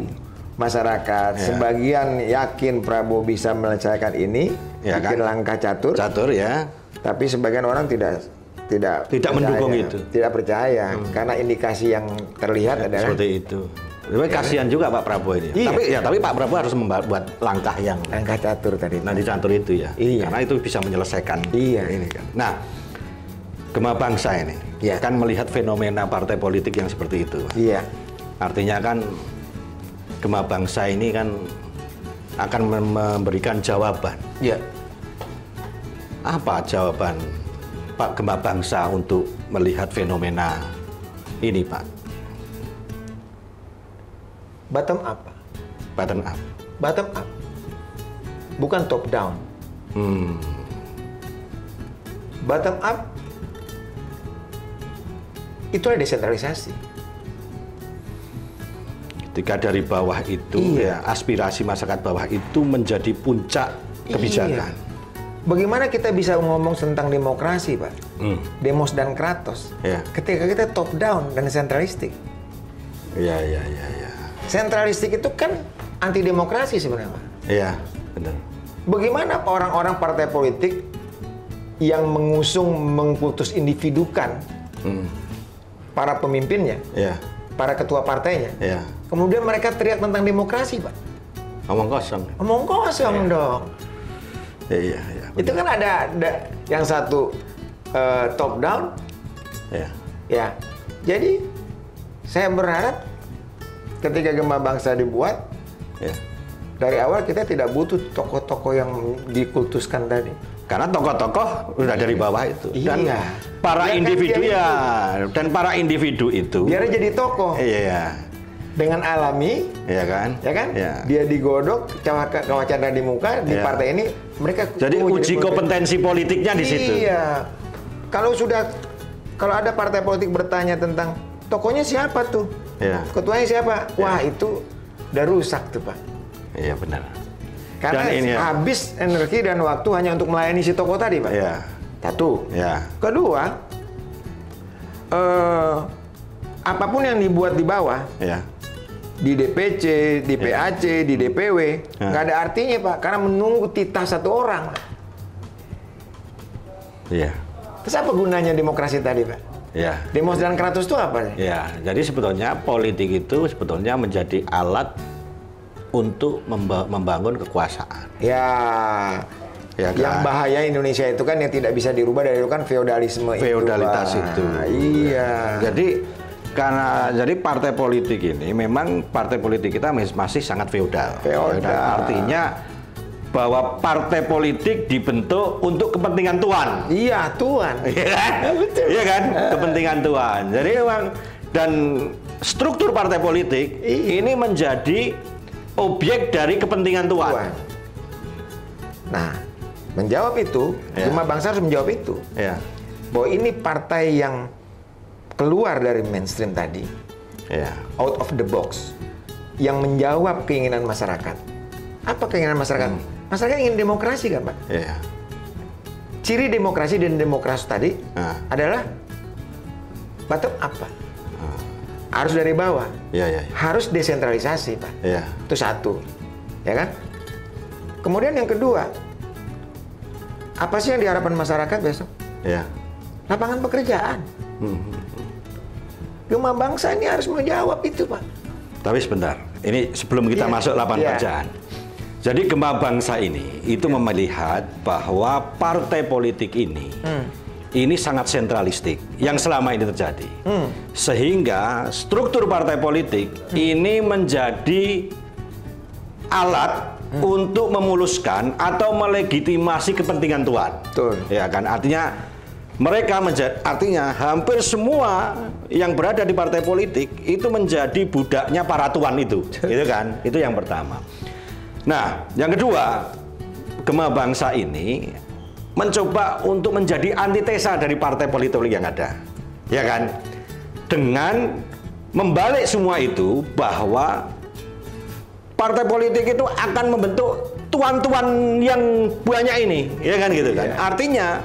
masyarakat. Sebagian yakin Prabowo bisa menyelesaikan ini, bikin langkah catur. Tapi sebagian orang tidak mendukung itu. Tidak percaya karena indikasi yang terlihat adalah seperti itu. Kasihan juga Pak Prabowo ini. Tapi Pak Prabowo harus membuat langkah catur tadi. Nanti catur itu ya. Karena itu bisa menyelesaikan ini kan. Nah, Gema Bangsa ini kan melihat fenomena partai politik yang seperti itu. Artinya kan Gema Bangsa ini kan akan memberikan jawaban. Apa jawaban Pak Gema Bangsa untuk melihat fenomena ini, Pak? Bottom up. Bukan top down. Bottom up itu adalah desentralisasi. Ketika dari bawah itu aspirasi masyarakat bawah itu menjadi puncak kebijakan. bagaimana kita bisa ngomong tentang demokrasi, Pak? Demos dan kratos. Ketika kita top down dan sentralistik. Iya. Sentralistik itu kan anti demokrasi sebenarnya, Pak. Iya, benar. Bagaimana orang-orang partai politik yang mengkultus individukan para pemimpinnya, para ketua partainya, kemudian mereka teriak tentang demokrasi, Pak? Omong kosong. Omong kosong dong. Iya. Itu kan ada yang satu top down. Ya. Jadi saya berharap ketika Gema Bangsa dibuat, dari awal kita tidak butuh tokoh-tokoh yang dikultuskan tadi. Karena tokoh-tokoh udah dari bawah itu. Dan para individu dan para individu itu. Biar jadi tokoh. Iya. Dengan alami, ya kan? Ya. Dia digodok, wacana di muka di partai ini mereka. Jadi uji kompetensi politiknya di situ. Iya. Kalau ada partai politik bertanya tentang tokohnya siapa tuh, ketuanya siapa, wah itu udah rusak tuh, Pak. Iya benar. Karena habis energi dan waktu hanya untuk melayani si tokoh tadi, Pak. Satu. Kedua, apapun yang dibuat di bawah. Di DPC, di PAC, di DPW, nggak ada artinya, Pak, karena menunggu titah satu orang. Terus apa gunanya demokrasi tadi, Pak? Demos dan kratos itu apa? Jadi sebetulnya politik itu sebetulnya menjadi alat untuk membangun kekuasaan. Yang bahaya Indonesia itu kan yang tidak bisa dirubah dari itu kan feodalisme. Feodalitas itu. Jadi partai politik ini memang partai politik kita masih sangat feodal. Artinya bahwa partai politik dibentuk untuk kepentingan tuan. Iya, tuan. Iya kan? Kepentingan tuan. Jadi memang dan struktur partai politik ini menjadi objek dari kepentingan tuan. Nah, menjawab itu, Gema Bangsa harus menjawab itu. Bahwa ini partai yang keluar dari mainstream tadi, out of the box, yang menjawab keinginan masyarakat. Apa keinginan masyarakat? Masyarakat ingin demokrasi kan, Pak? Ciri demokrasi dan demokrasi tadi adalah bottom up, Pak. Harus dari bawah. Harus desentralisasi, Pak. Itu satu, ya kan? Kemudian yang kedua, apa sih yang diharapkan masyarakat besok? Lapangan pekerjaan. Gema Bangsa ini harus menjawab itu, Pak. Tapi sebentar, ini sebelum kita masuk lapangan pekerjaan. Jadi Gema Bangsa ini itu melihat bahwa partai politik ini sangat sentralistik yang selama ini terjadi. Sehingga struktur partai politik ini menjadi alat untuk memuluskan atau melegitimasi kepentingan tuan. Ya kan? Artinya mereka artinya hampir semua yang berada di partai politik itu menjadi budaknya para tuan itu. Gitu kan? Itu yang pertama. Nah, yang kedua, Gema Bangsa ini mencoba untuk menjadi antitesa dari partai politik yang ada. Ya kan? Dengan membalik semua itu bahwa partai politik itu akan membentuk tuan-tuan yang banyak ini, ya kan gitu kan. Artinya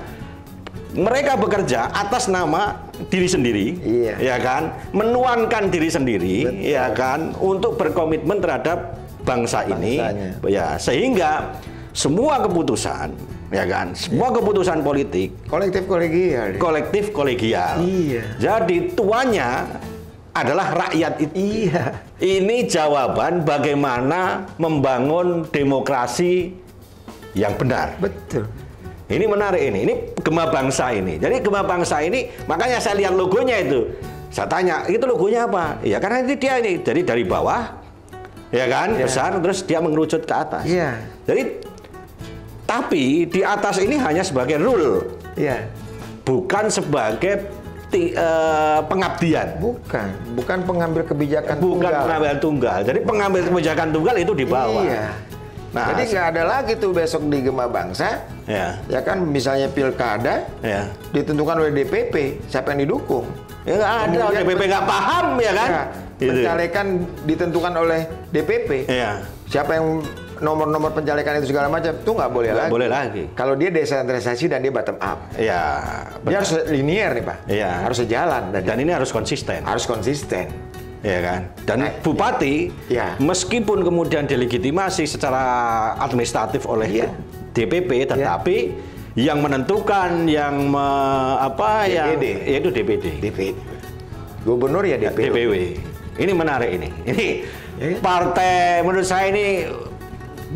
mereka bekerja atas nama diri sendiri, ya kan, menuankan diri sendiri, ya kan, untuk berkomitmen terhadap bangsa ini, ya, sehingga semua keputusan, ya kan, semua keputusan politik kolektif kolegial. Jadi tuannya adalah rakyat itu. Ini jawaban bagaimana membangun demokrasi yang benar. Betul. Ini menarik ini Gema Bangsa ini. Jadi Gema Bangsa ini, makanya saya lihat logonya itu. Saya tanya, itu logonya apa? Ya karena ini dia ini, jadi dari bawah, ya kan, besar, terus dia mengerucut ke atas. Jadi, tapi di atas ini hanya sebagai rule. Bukan sebagai pengabdian. Bukan pengambil kebijakan pengambilan tunggal. Jadi pengambil kebijakan tunggal itu di bawah. Nah, jadi nggak ada lagi tuh besok di Gema Bangsa, ya kan, misalnya pilkada ditentukan oleh DPP siapa yang didukung. Ya nggak ada, DPP nggak paham, ya kan? Pencalekan ditentukan oleh DPP. Siapa yang nomor-nomor pencalekan itu segala macam, itu nggak boleh lagi. Boleh lagi. Kalau dia desentralisasi dan dia bottom up. Iya. Dia harus linear nih Pak. Iya. Harus sejalan. Dan ini harus konsisten. Harus konsisten. Ya kan? Dan bupati, meskipun kemudian delegitimasi secara administratif oleh DPP, tetapi yang menentukan, yang yaitu DPD. Gubernur ya DPW. Ini menarik ini. Ini partai menurut saya ini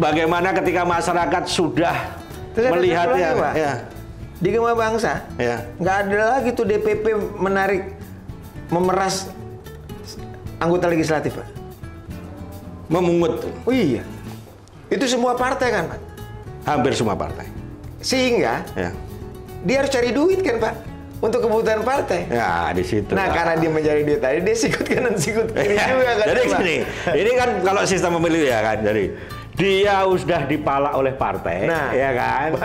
bagaimana ketika masyarakat sudah melihatnya. Di Gema Bangsa, nggak ada lagi tuh DPP memeras anggota legislatif, Pak. Memungut. Oh iya. Itu semua partai kan, Pak? Hampir semua partai. Sehingga dia harus cari duit kan, Pak? Untuk kebutuhan partai. Ya, di situ. Nah, karena dia mencari duit tadi, dia sikut kanan sikut kiri juga kan. Jadi gini, ini kan kalau sistem pemilu ya kan, jadi dia sudah dipalak oleh partai, ya kan.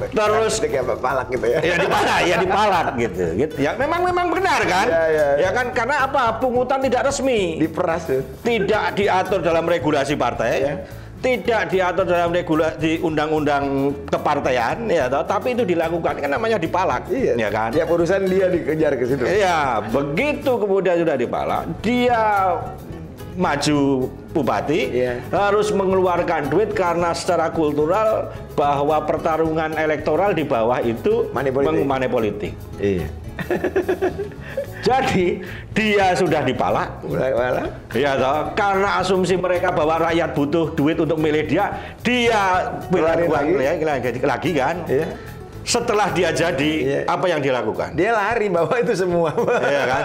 Terus palak gitu ya. Ya dipalak gitu. Ya memang benar kan? Ya kan, karena apa? Pungutan tidak resmi. Diperas tuh. Tidak diatur dalam regulasi partai. Tidak diatur dalam regulasi undang-undang kepartaian, ya, tapi itu dilakukan kan namanya dipalak, ya kan? Tiap urusan dia dikejar ke situ. Iya, begitu kemudian sudah dipalak, dia maju bupati harus mengeluarkan duit karena secara kultural bahwa pertarungan elektoral di bawah itu money politik. Iya. Jadi dia sudah dipalak, ya toh, karena asumsi mereka bahwa rakyat butuh duit untuk milih dia lagi kan. Setelah dia jadi, apa yang dia lakukan? Dia lari bawa itu semua. Iya kan?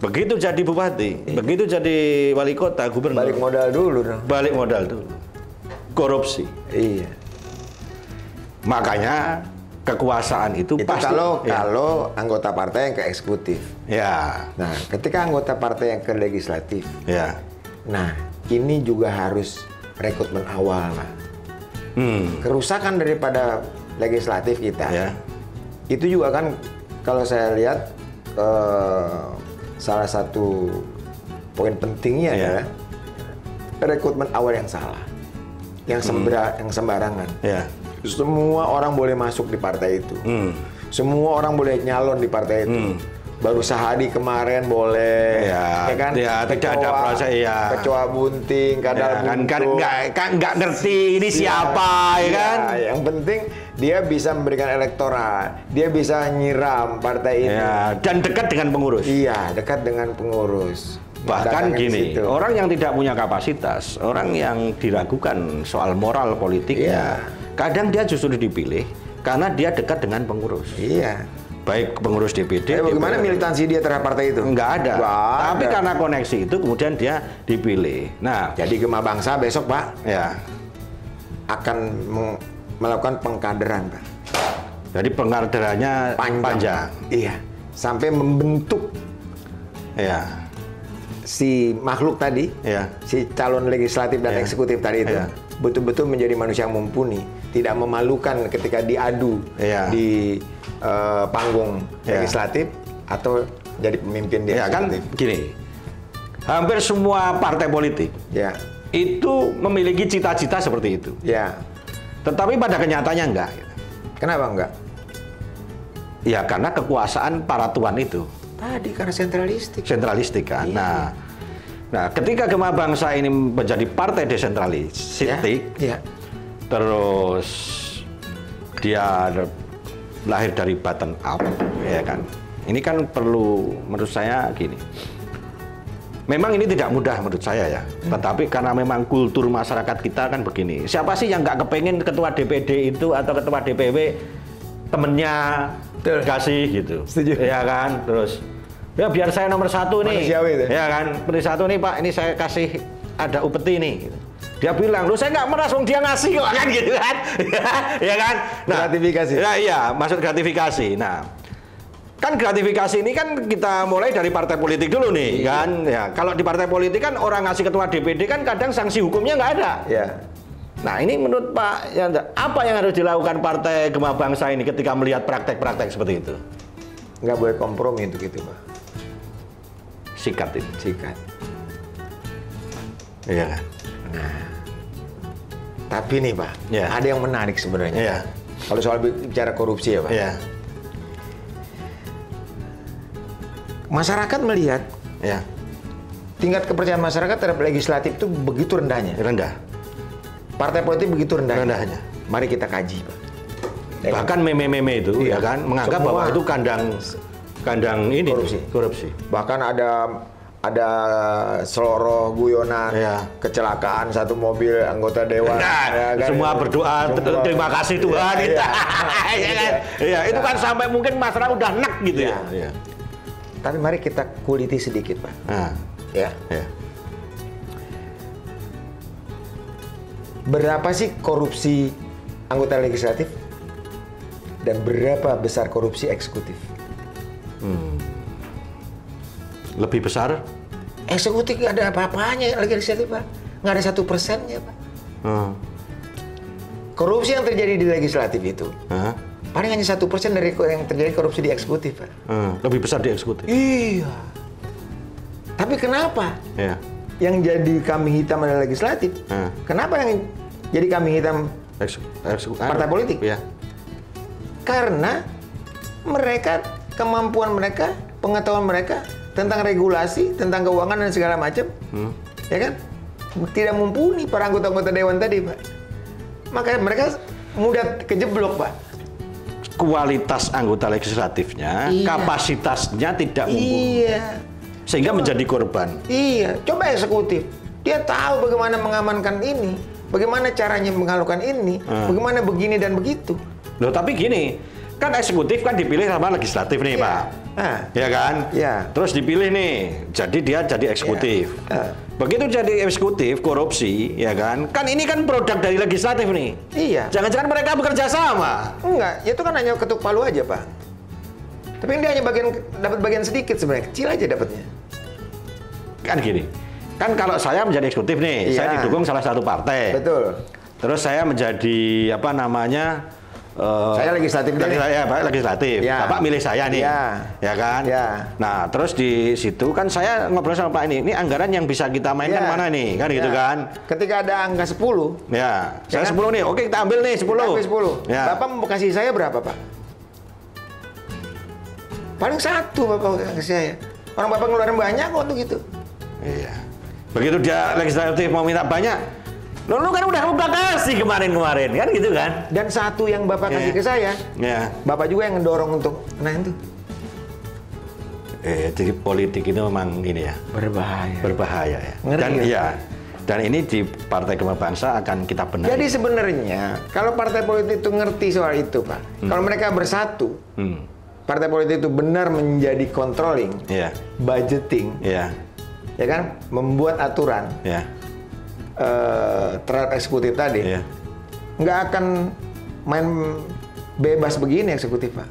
Begitu jadi bupati, begitu jadi wali kota, gubernur. Balik modal dulu dong. Balik modal dulu. Korupsi. Iya. Makanya kekuasaan itu pasti kalau anggota partai yang ke eksekutif. Ya. Nah, ketika anggota partai yang ke legislatif. Ya. Nah, ini juga harus rekrutmen awal, Pak. Kerusakan daripada legislatif kita. Itu juga kan kalau saya lihat salah satu poin pentingnya adalah rekrutmen awal yang salah. Yang sembarangan. Semua orang boleh masuk di partai itu. Semua orang boleh nyalon di partai itu. Baru Sahadi kemarin boleh, ya kan? Tidak ada proses, Kecoa bunting, kadal buntung. Kan nggak ngerti ini siapa, ya kan? Yang penting dia bisa memberikan elektoral, dia bisa nyiram partai ini. Dan dekat dengan pengurus. Iya, dekat dengan pengurus. Bahkan gini, orang yang tidak punya kapasitas, orang yang diragukan soal moral politiknya, kadang dia justru dipilih karena dia dekat dengan pengurus. Iya. Baik pengurus DPD. Bagaimana militansi dia terhadap partai itu? Enggak ada. Tapi karena koneksi itu kemudian dia dipilih. Nah, jadi Gema Bangsa besok, Pak, akan melakukan pengkaderan, Pak. Jadi pengkaderannya panjang. Iya. Sampai membentuk si makhluk tadi, si calon legislatif dan eksekutif tadi itu betul-betul menjadi manusia yang mumpuni, tidak memalukan ketika diadu di panggung legislatif atau jadi pemimpin di eksekutif. Kan gini, hampir semua partai politik itu memiliki cita-cita seperti itu. Tetapi pada kenyataannya enggak. Kenapa enggak? Ya karena kekuasaan para tuan itu. Tadi karena sentralistik. Sentralistik kan. Nah, ketika Gema Bangsa ini menjadi partai desentralistik, terus dia lahir dari bottom up, ya kan. Ini kan perlu menurut saya gini. Memang ini tidak mudah menurut saya ya. Tetapi karena memang kultur masyarakat kita kan begini. Siapa sih yang nggak kepengen ketua DPD itu atau ketua DPW temennya kasih gitu? Setuju. Ya kan. Terus ya biar saya nomor satu nih. Ya kan. Nomor satu nih Pak. Ini saya kasih ada upeti nih. Dia bilang, lu saya nggak merasa dia ngasih kok kan gitu kan. Ya kan. Nah, gratifikasi. Ya iya, maksud gratifikasi. Nah, kan gratifikasi ini kan kita mulai dari partai politik dulu nih, kan? Ya, kalau di partai politik kan orang ngasih ketua DPD kan kadang sanksi hukumnya nggak ada. Nah, ini menurut Pak Yanda, apa yang harus dilakukan Partai Gema Bangsa ini ketika melihat praktek-praktek seperti itu? Nggak boleh kompromi untuk itu, Pak. Sikat itu. Sikat. Iya kan? Nah, Tapi nih Pak, ada yang menarik sebenarnya. Kalau soal bicara korupsi ya Pak. Masyarakat melihat tingkat kepercayaan masyarakat terhadap legislatif itu begitu rendahnya. Rendah. Partai politik begitu rendahnya. Mari kita kaji Pak. Bahkan meme-meme itu ya kan menganggap bahwa itu kandang ini korupsi. Bahkan ada seloroh guyonan kecelakaan satu mobil anggota dewan. Kan? Semua berdoa terima kasih Tuhan. Itu kan sampai mungkin masyarakat udah nek gitu ya. Tapi mari kita kuliti sedikit Pak. Berapa sih korupsi anggota legislatif dan berapa besar korupsi eksekutif? Lebih besar? Eksekutif nggak ada apa-apanya legislatif Pak, nggak ada 1%-nya Pak. Korupsi yang terjadi di legislatif itu paling hanya 1% dari yang terjadi korupsi di eksekutif Pak. Lebih besar di eksekutif? Iya. Tapi kenapa? Yang jadi kambing hitam adalah legislatif. Kenapa yang jadi kambing hitam partai politik? Karena mereka, kemampuan mereka, pengetahuan mereka tentang regulasi, tentang keuangan dan segala macam, ya kan, tidak mumpuni para anggota-anggota dewan tadi Pak. Makanya mereka mudah kejeblok Pak. Kualitas anggota legislatifnya, kapasitasnya tidak mumpuni. Sehingga menjadi korban. Coba eksekutif. Dia tahu bagaimana mengamankan ini, bagaimana caranya mengalukan ini, bagaimana begini dan begitu. Loh, tapi gini, kan eksekutif kan dipilih sama legislatif nih Pak. Ya kan? Terus dipilih nih, jadi dia jadi eksekutif. Begitu jadi eksekutif, korupsi, ya kan? Kan ini kan produk dari legislatif nih. Jangan-jangan mereka bekerja sama? Enggak, itu kan hanya ketuk palu aja Pak. Tapi dia hanya dapat bagian sedikit sebenarnya, kecil aja dapatnya. Kan gini, kan kalau saya menjadi eksekutif nih, saya didukung salah satu partai. Betul. Terus saya menjadi apa namanya? Saya legislatif. Legislatif. Bapak milih saya nih, ya kan? Nah, terus di situ kan saya ngobrol sama Pak ini anggaran yang bisa kita mainkan mana nih, kan gitu kan? Ketika ada angka 10, saya 10 nih, oke kita ambil nih 10. Kita ambil 10. Bapak mau kasih saya berapa Pak? Paling 1 Bapak kasih saya. Orang Bapak ngeluarin banyak kok untuk gitu. Begitu dia legislatif mau minta banyak, lu kan udah kasih kemarin kan gitu kan? Dan 1 yang Bapak kasih ke saya, Bapak juga yang ngedorong untuk itu. Jadi politik itu memang ini ya, berbahaya ya. Ngeri, dan ini di Partai Kebangkitan Bangsa akan kita benahi. Jadi sebenarnya kalau partai politik itu ngerti soal itu Pak, kalau mereka bersatu, partai politik itu benar menjadi controlling, budgeting, ya kan, membuat aturan. Terhadap eksekutif tadi, nggak akan main bebas begini eksekutif Pak.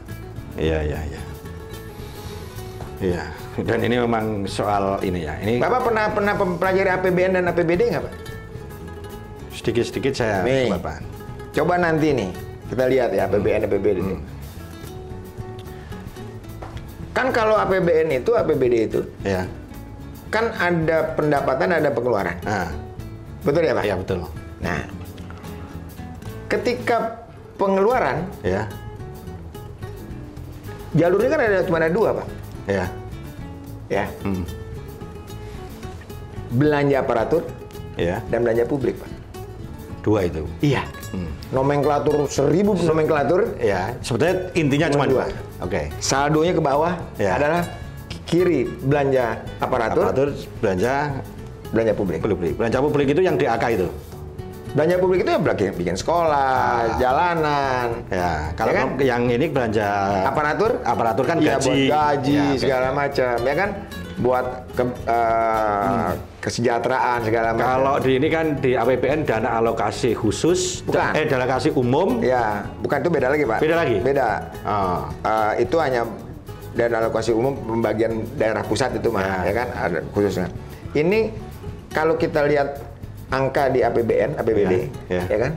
Dan ini memang soal ini ya. Ini Bapak pernah mempelajari APBN dan APBD nggak Pak? Sedikit-sedikit saya Bapak. Coba nanti nih kita lihat ya APBN APBD ini. Kan kalau APBN itu APBD itu, kan ada pendapatan ada pengeluaran. Betul ya Pak? Iya betul. Nah, ketika pengeluaran, jalurnya kan cuma ada 2 Pak. Belanja aparatur, dan belanja publik Pak. 2 itu. Nomenklatur 1000 nomenklatur. Sebetulnya intinya cuma 2. Saldonya ke bawah adalah kiri belanja aparatur, belanja publik. Belanja publik itu yang DAK itu. Belanja publik itu ya bikin sekolah, jalanan. Kalau kan? Yang ini belanja aparatur kan gaji. Buat gaji segala macam, ya kan? Buat kesejahteraan segala macam. Kalau di ini kan di APBN dana alokasi khusus, dana alokasi umum. Bukan, itu beda lagi Pak. Beda lagi? Beda. Itu hanya dana alokasi umum pembagian daerah pusat itu mah, ya kan? Ada khususnya. Ini kalau kita lihat angka di APBN, APBD, ya kan?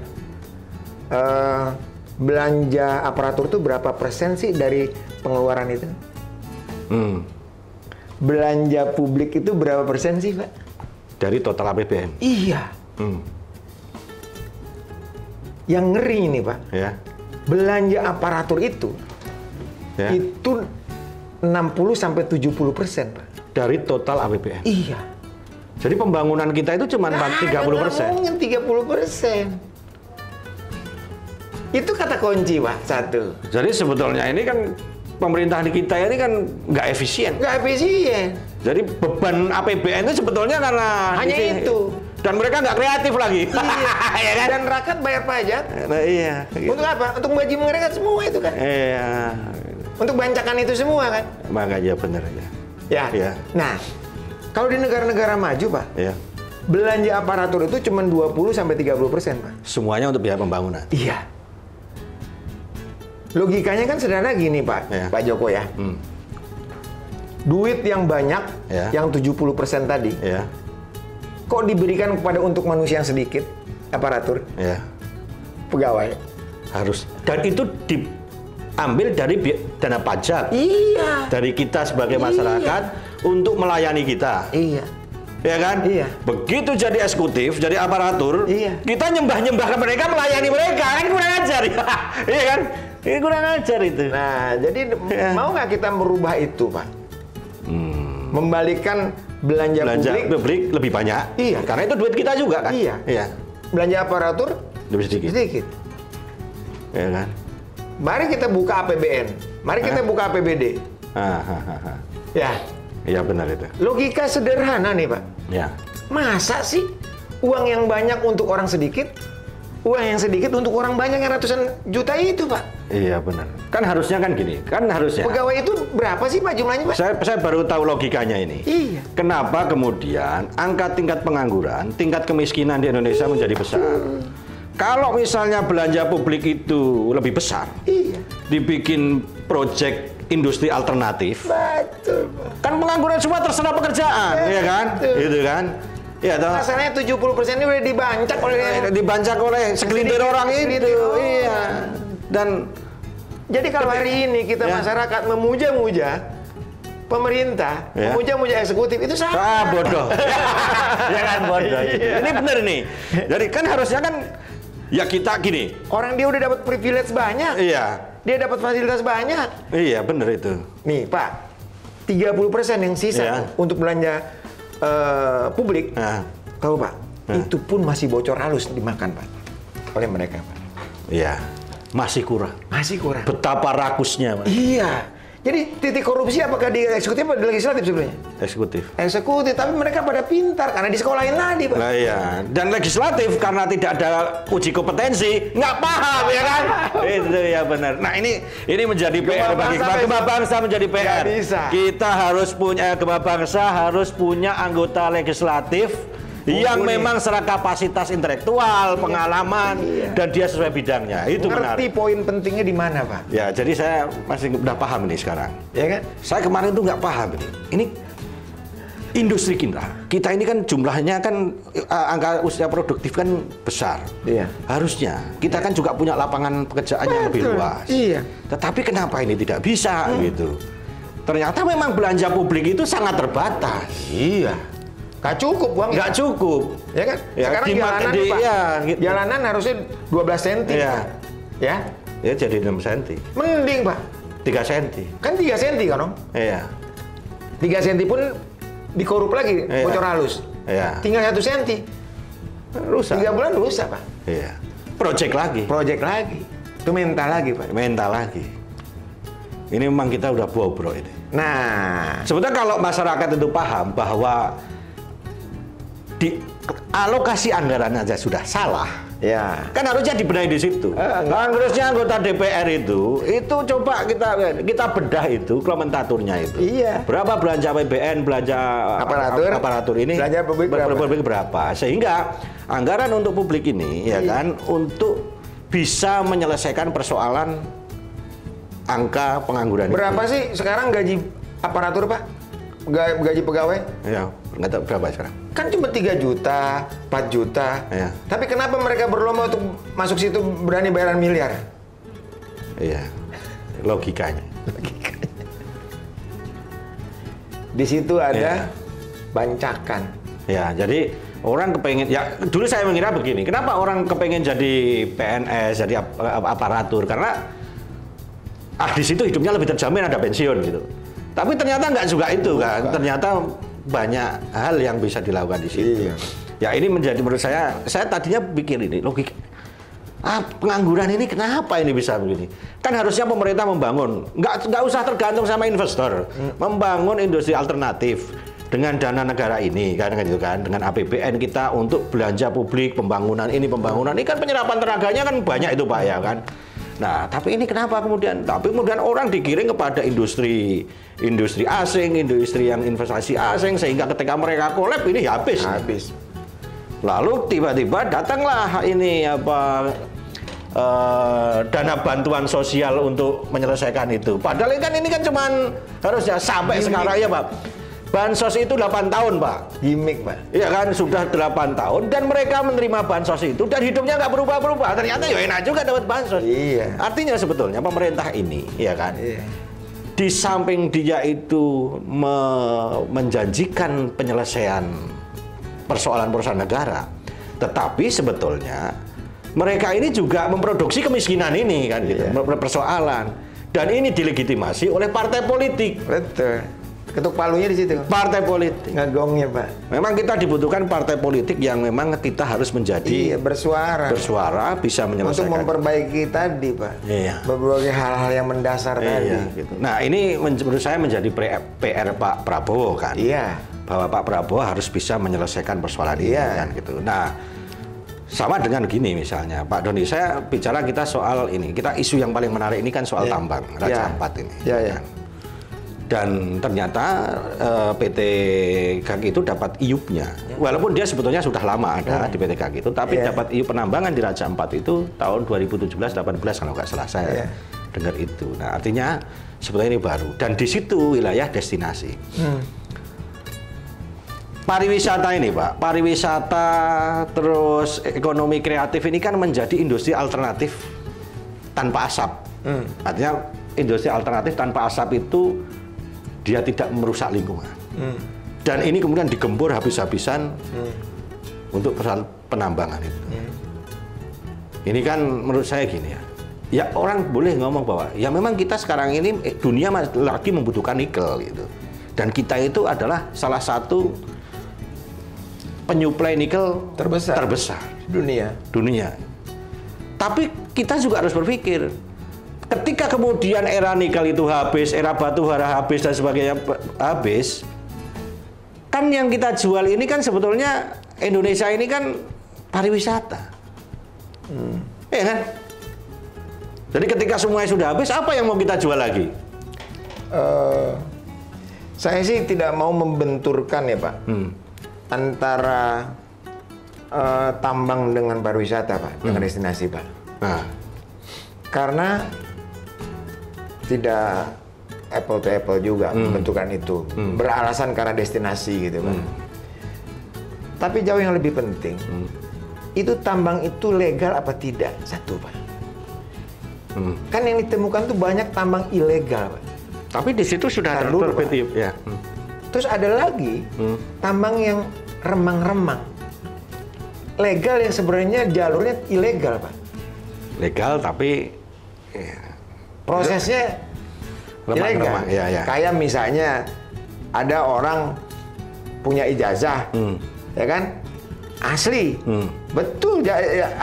Belanja aparatur itu berapa persen sih dari pengeluaran itu? Belanja publik itu berapa persen sih Pak? Dari total APBN? Iya. Yang ngeri ini Pak, ya. Belanja aparatur itu, Ya. itu 60-70% Pak. Dari total APBN. Iya. Jadi pembangunan kita itu cuma 30%. Ngomongin 30%. Itu kata kunci Pak, satu. Jadi sebetulnya ini kan pemerintahan kita ini kan nggak efisien. Nggak efisien. Jadi beban APBN itu sebetulnya karena Hanya itu. Dan mereka nggak kreatif lagi. Iya. Ya kan? Dan rakyat bayar pajak. Nah, iya. Untuk apa? Untuk baju mereka semua itu kan. Iya. Untuk bancakan itu semua kan. Makanya benar ya. Ya. Iya. Nah, kalau di negara-negara maju Pak, Iya. belanja aparatur itu cuma 20-30% Pak. Semuanya untuk biaya pembangunan. Iya. Logikanya kan sederhana gini Pak, Iya. Pak Joko ya. Duit yang banyak, Iya. yang 70% tadi, Ya. kok diberikan kepada untuk manusia yang sedikit, aparatur, Ya. pegawai? Harus. Dan itu diambil dari dana pajak. Iya. Dari kita sebagai masyarakat untuk melayani kita. Iya. Ya kan? Iya. Begitu jadi eksekutif, jadi aparatur, Iya. kita nyembah-nyembah ke mereka, melayani mereka, kan kurang ajar. Iya kan? Ini kurang ajar itu. Nah, jadi mau nggak kita merubah itu, Pak? Membalikan belanja publik lebih banyak. Iya. Karena itu duit kita juga kan? Iya. Iya. Belanja aparatur Lebih sedikit. sedikit. Ya kan? Mari kita buka APBN. Mari kita buka APBD. Ya. Iya benar itu. Logika sederhana nih, Pak. Ya. Masa sih uang yang banyak untuk orang sedikit, uang yang sedikit untuk orang banyak yang ratusan juta itu, Pak? Iya benar. Kan harusnya kan gini, kan harusnya. Pegawai itu berapa sih, Pak, jumlahnya, Pak? Saya baru tahu logikanya ini. Iya. Kenapa kemudian angka tingkat pengangguran, tingkat kemiskinan di Indonesia menjadi besar? Kalau misalnya belanja publik itu lebih besar, Iya. dibikin proyek industri alternatif, Betul, Pak. kan pengangguran semua terserah pekerjaan, ya kan? Gitu kan? Ya, toh. Masalahnya 70% ini udah dibancak oleh Dibancak oleh segelintir orang itu. orang. Iya. Dan Jadi kalau hari ini kita masyarakat memuja-muja pemerintah, memuja-muja eksekutif, itu salah. bodoh. Ya kan bodoh. Ini benar nih. Jadi kan harusnya kan ya kita gini. Orang dia udah dapat privilege banyak. Iya. Dia dapat fasilitas banyak. Iya, benar itu. Nih, Pak. 30% yang sisa untuk belanja publik. Tahu, Pak? Itu pun masih bocor halus dimakan, Pak. Oleh mereka, Pak. Iya. Masih kurang. Masih kurang. Betapa rakusnya, Pak. Iya. Jadi titik korupsi apakah di eksekutif atau di legislatif sebenarnya? Eksekutif. Eksekutif, tapi mereka pada pintar karena di sekolahin tadi, Pak. Nah iya, dan legislatif karena tidak ada uji kompetensi, nggak paham ya kan? Itu ya benar. Nah ini menjadi PR bagi Gemah Bangsa menjadi PR. Bisa. Kita harus punya Gemah Bangsa harus punya anggota legislatif yang memang secara kapasitas intelektual, pengalaman, dan dia sesuai bidangnya. Itu benar. Ngerti poin pentingnya di mana, Pak? Ya, jadi saya masih udah paham ini sekarang. Ya kan? Saya kemarin tuh nggak paham ini. Ini industri kita ini kan jumlahnya kan angka usia produktif kan besar. Iya. Harusnya kita kan juga punya lapangan pekerjaan yang lebih luas. Iya. Tetapi kenapa ini tidak bisa gitu? Ternyata memang belanja publik itu sangat terbatas. Iya. Gak cukup uang. Nggak cukup. Ya kan? Ya, sekarang jalanan nih, Pak. Gitu. Jalanan harusnya 12 cm. Iya. Ya. Ya jadi 6 cm. Mending, Pak. 3 cm. Kan 3 cm kan, Om? Iya. 3 cm pun dikorup lagi, bocor halus. Iya. Tinggal 1 cm. Rusak. 3 bulan rusak, Pak. Iya. Project lagi. Project lagi. Itu mental lagi, Pak. Mental lagi. Ini memang kita udah bobrok ini. Nah, Sebetulnya kalau masyarakat itu paham bahwa di alokasi anggaran aja sudah salah, ya. kan harusnya dibenahi di situ. Harusnya anggota DPR itu coba kita bedah itu komentaturnya itu. Iya. Berapa belanja APBN, belanja aparatur ini, belanja publik berapa? Sehingga anggaran untuk publik ini ya kan untuk bisa menyelesaikan persoalan angka pengangguran. Berapa itu. sih sekarang gaji aparatur, Pak? Gaji pegawai? Ya, nggak tahu berapa sekarang. Kan cuma 3 juta, 4 juta. Iya. Tapi kenapa mereka berlomba untuk masuk situ berani bayaran miliar? Iya, logikanya. Di situ ada Iya. bancakan. Ya, jadi Orang kepengen, ya dulu saya mengira begini, kenapa orang kepengen jadi PNS, jadi aparatur? Karena di situ hidupnya lebih terjamin, ada pensiun gitu. Tapi ternyata nggak juga itu kan, ternyata banyak hal yang bisa dilakukan di situ. Iya. Ya ini menjadi menurut saya tadinya pikir ini logika, pengangguran ini kenapa ini bisa begini? Kan harusnya pemerintah membangun, nggak usah tergantung sama investor, membangun industri alternatif. Dengan dana negara ini kan gitu kan, dengan APBN kita untuk belanja publik, pembangunan ini kan penyerapan tenaganya kan banyak itu Pak ya kan. Nah, tapi ini kenapa kemudian orang digiring kepada industri asing, industri yang investasi asing, sehingga ketika mereka kolab ini habis. Lalu tiba-tiba datanglah ini dana bantuan sosial untuk menyelesaikan itu. Padahal ini kan cuman harusnya sampai sekarang ya Pak. Bansos itu 8 tahun, Pak. Gimik, Pak. Iya kan, sudah 8 tahun dan mereka menerima bansos itu dan hidupnya nggak berubah-berubah. Ternyata ya enak juga dapat bansos. Iya. Artinya sebetulnya pemerintah ini, ya kan, di samping dia itu menjanjikan penyelesaian persoalan-persoalan negara, tetapi sebetulnya mereka ini juga memproduksi kemiskinan ini kan, gitu, persoalan. Dan ini dilegitimasi oleh partai politik. Betul. Ketuk palunya di situ. Partai politik. Ngegongnya, Pak. Memang kita dibutuhkan partai politik yang memang kita harus menjadi bersuara, bisa menyelesaikan. Untuk memperbaiki tadi, Pak. Iya. Berbagai hal-hal yang mendasar tadi. Gitu. Nah, ini menurut saya menjadi PR Pak Prabowo kan. Iya. Bahwa Pak Prabowo harus bisa menyelesaikan persoalan ini kan gitu. Nah, sama dengan gini misalnya, Pak Doni, saya bicara kita soal ini. Kita isu yang paling menarik ini kan soal tambang Raja Ampat ini. Iya. Dan ternyata PT GAG itu dapat IUP-nya. Walaupun dia sebetulnya sudah lama ada di PT GAG itu, tapi dapat IUP penambangan di Raja Ampat itu tahun 2017-18 kalau nggak salah saya dengar itu. Nah, artinya sebetulnya ini baru. Dan di situ wilayah destinasi. Pariwisata ini, Pak. Pariwisata terus ekonomi kreatif ini kan menjadi industri alternatif tanpa asap. Artinya industri alternatif tanpa asap itu dia tidak merusak lingkungan. Dan ini kemudian digembur habis-habisan untuk penambangan itu. Ini kan menurut saya gini ya. Ya orang boleh ngomong bahwa ya memang kita sekarang ini dunia lagi membutuhkan nikel gitu. Dan kita itu adalah salah satu penyuplai nikel terbesar dunia. Tapi kita juga harus berpikir, ketika kemudian era nikel itu habis, era batu bara habis dan sebagainya habis, kan yang kita jual ini kan sebetulnya Indonesia ini kan pariwisata, ya kan? Jadi ketika semuanya sudah habis, apa yang mau kita jual lagi? Saya sih tidak mau membenturkan ya Pak, antara tambang dengan pariwisata Pak, dengan destinasi Pak. Karena tidak apple to apple juga bentukan itu, beralasan karena destinasi gitu Pak. Tapi jauh yang lebih penting, itu tambang itu legal apa tidak, satu Pak. Kan yang ditemukan tuh banyak tambang ilegal Pak. Tapi di situ sudah terbitip ya. Terus ada lagi tambang yang remang-remang, legal yang sebenarnya jalurnya ilegal Pak. Legal tapi prosesnya ilegal. Kayak misalnya ada orang punya ijazah, ya kan, asli, betul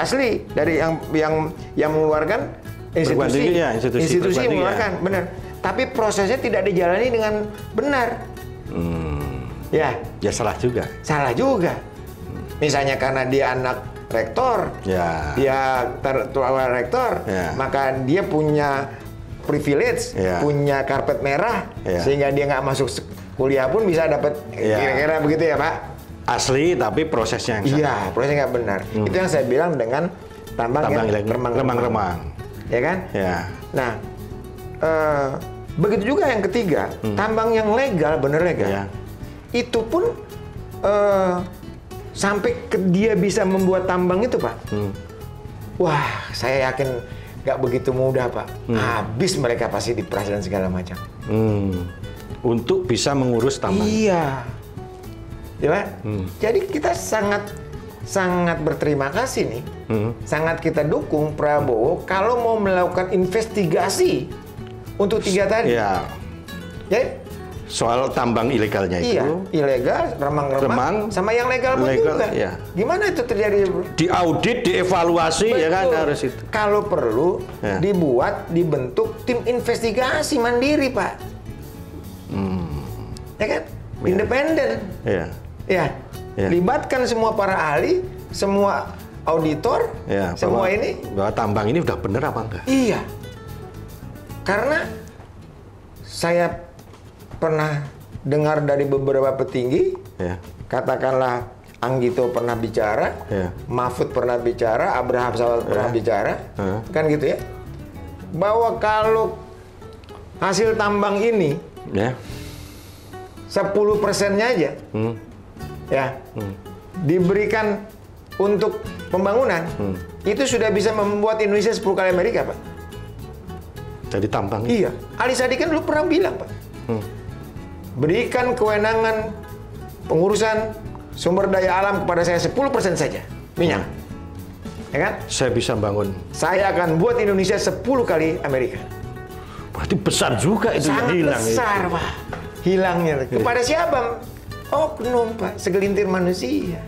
asli dari yang mengeluarkan institusi mengeluarkan, benar. Tapi prosesnya tidak dijalani dengan benar. Ya salah juga. Salah juga. Misalnya karena dia anak rektor, dia tertua rektor, maka dia punya privilege, punya karpet merah, sehingga dia nggak masuk kuliah pun bisa dapat kira-kira begitu ya Pak. Asli tapi prosesnya yang salah. Iya, prosesnya nggak benar. Itu yang saya bilang dengan tambang yang remang-remang, ya kan? Nah, begitu juga yang ketiga, tambang yang legal, bener legal, itu pun sampai dia bisa membuat tambang itu Pak. Wah, saya yakin nggak begitu mudah Pak. Habis mereka pasti diperas dan segala macam. Untuk bisa mengurus tambang. Iya. ya Pak? Jadi kita sangat berterima kasih nih, sangat kita dukung Prabowo kalau mau melakukan investigasi untuk 3 tadi. Ya. Ya. Soal tambang ilegalnya itu. Iya, ilegal, remang-remang, sama yang legal pun juga. Ya. Gimana itu terjadi? Diaudit, dievaluasi. Betul. Ya kan harus itu. Kalau perlu dibentuk tim investigasi mandiri, Pak. Ya kan? Ya. Independen. Ya. Ya. Libatkan semua para ahli, semua auditor, semua ini. Bahwa tambang ini udah bener apa enggak? Iya. Karena saya pernah dengar dari beberapa petinggi, katakanlah Anggito pernah bicara, Mahfud pernah bicara, Abraham Samad pernah bicara, kan gitu ya, bahwa kalau hasil tambang ini 10%-nya aja, diberikan untuk pembangunan, itu sudah bisa membuat Indonesia 10 kali Amerika, Pak. Jadi tambang? Iya. Ali Sadikin kan dulu pernah bilang, Pak. Berikan kewenangan pengurusan sumber daya alam kepada saya 10% saja minyak, ya kan? Saya bisa bangun. Saya akan buat Indonesia 10 kali Amerika. Berarti besar juga itu. Sangat hilang besar, itu. Pak. Hilangnya. Kepada siapa? Oknum, Pak. Segelintir manusia.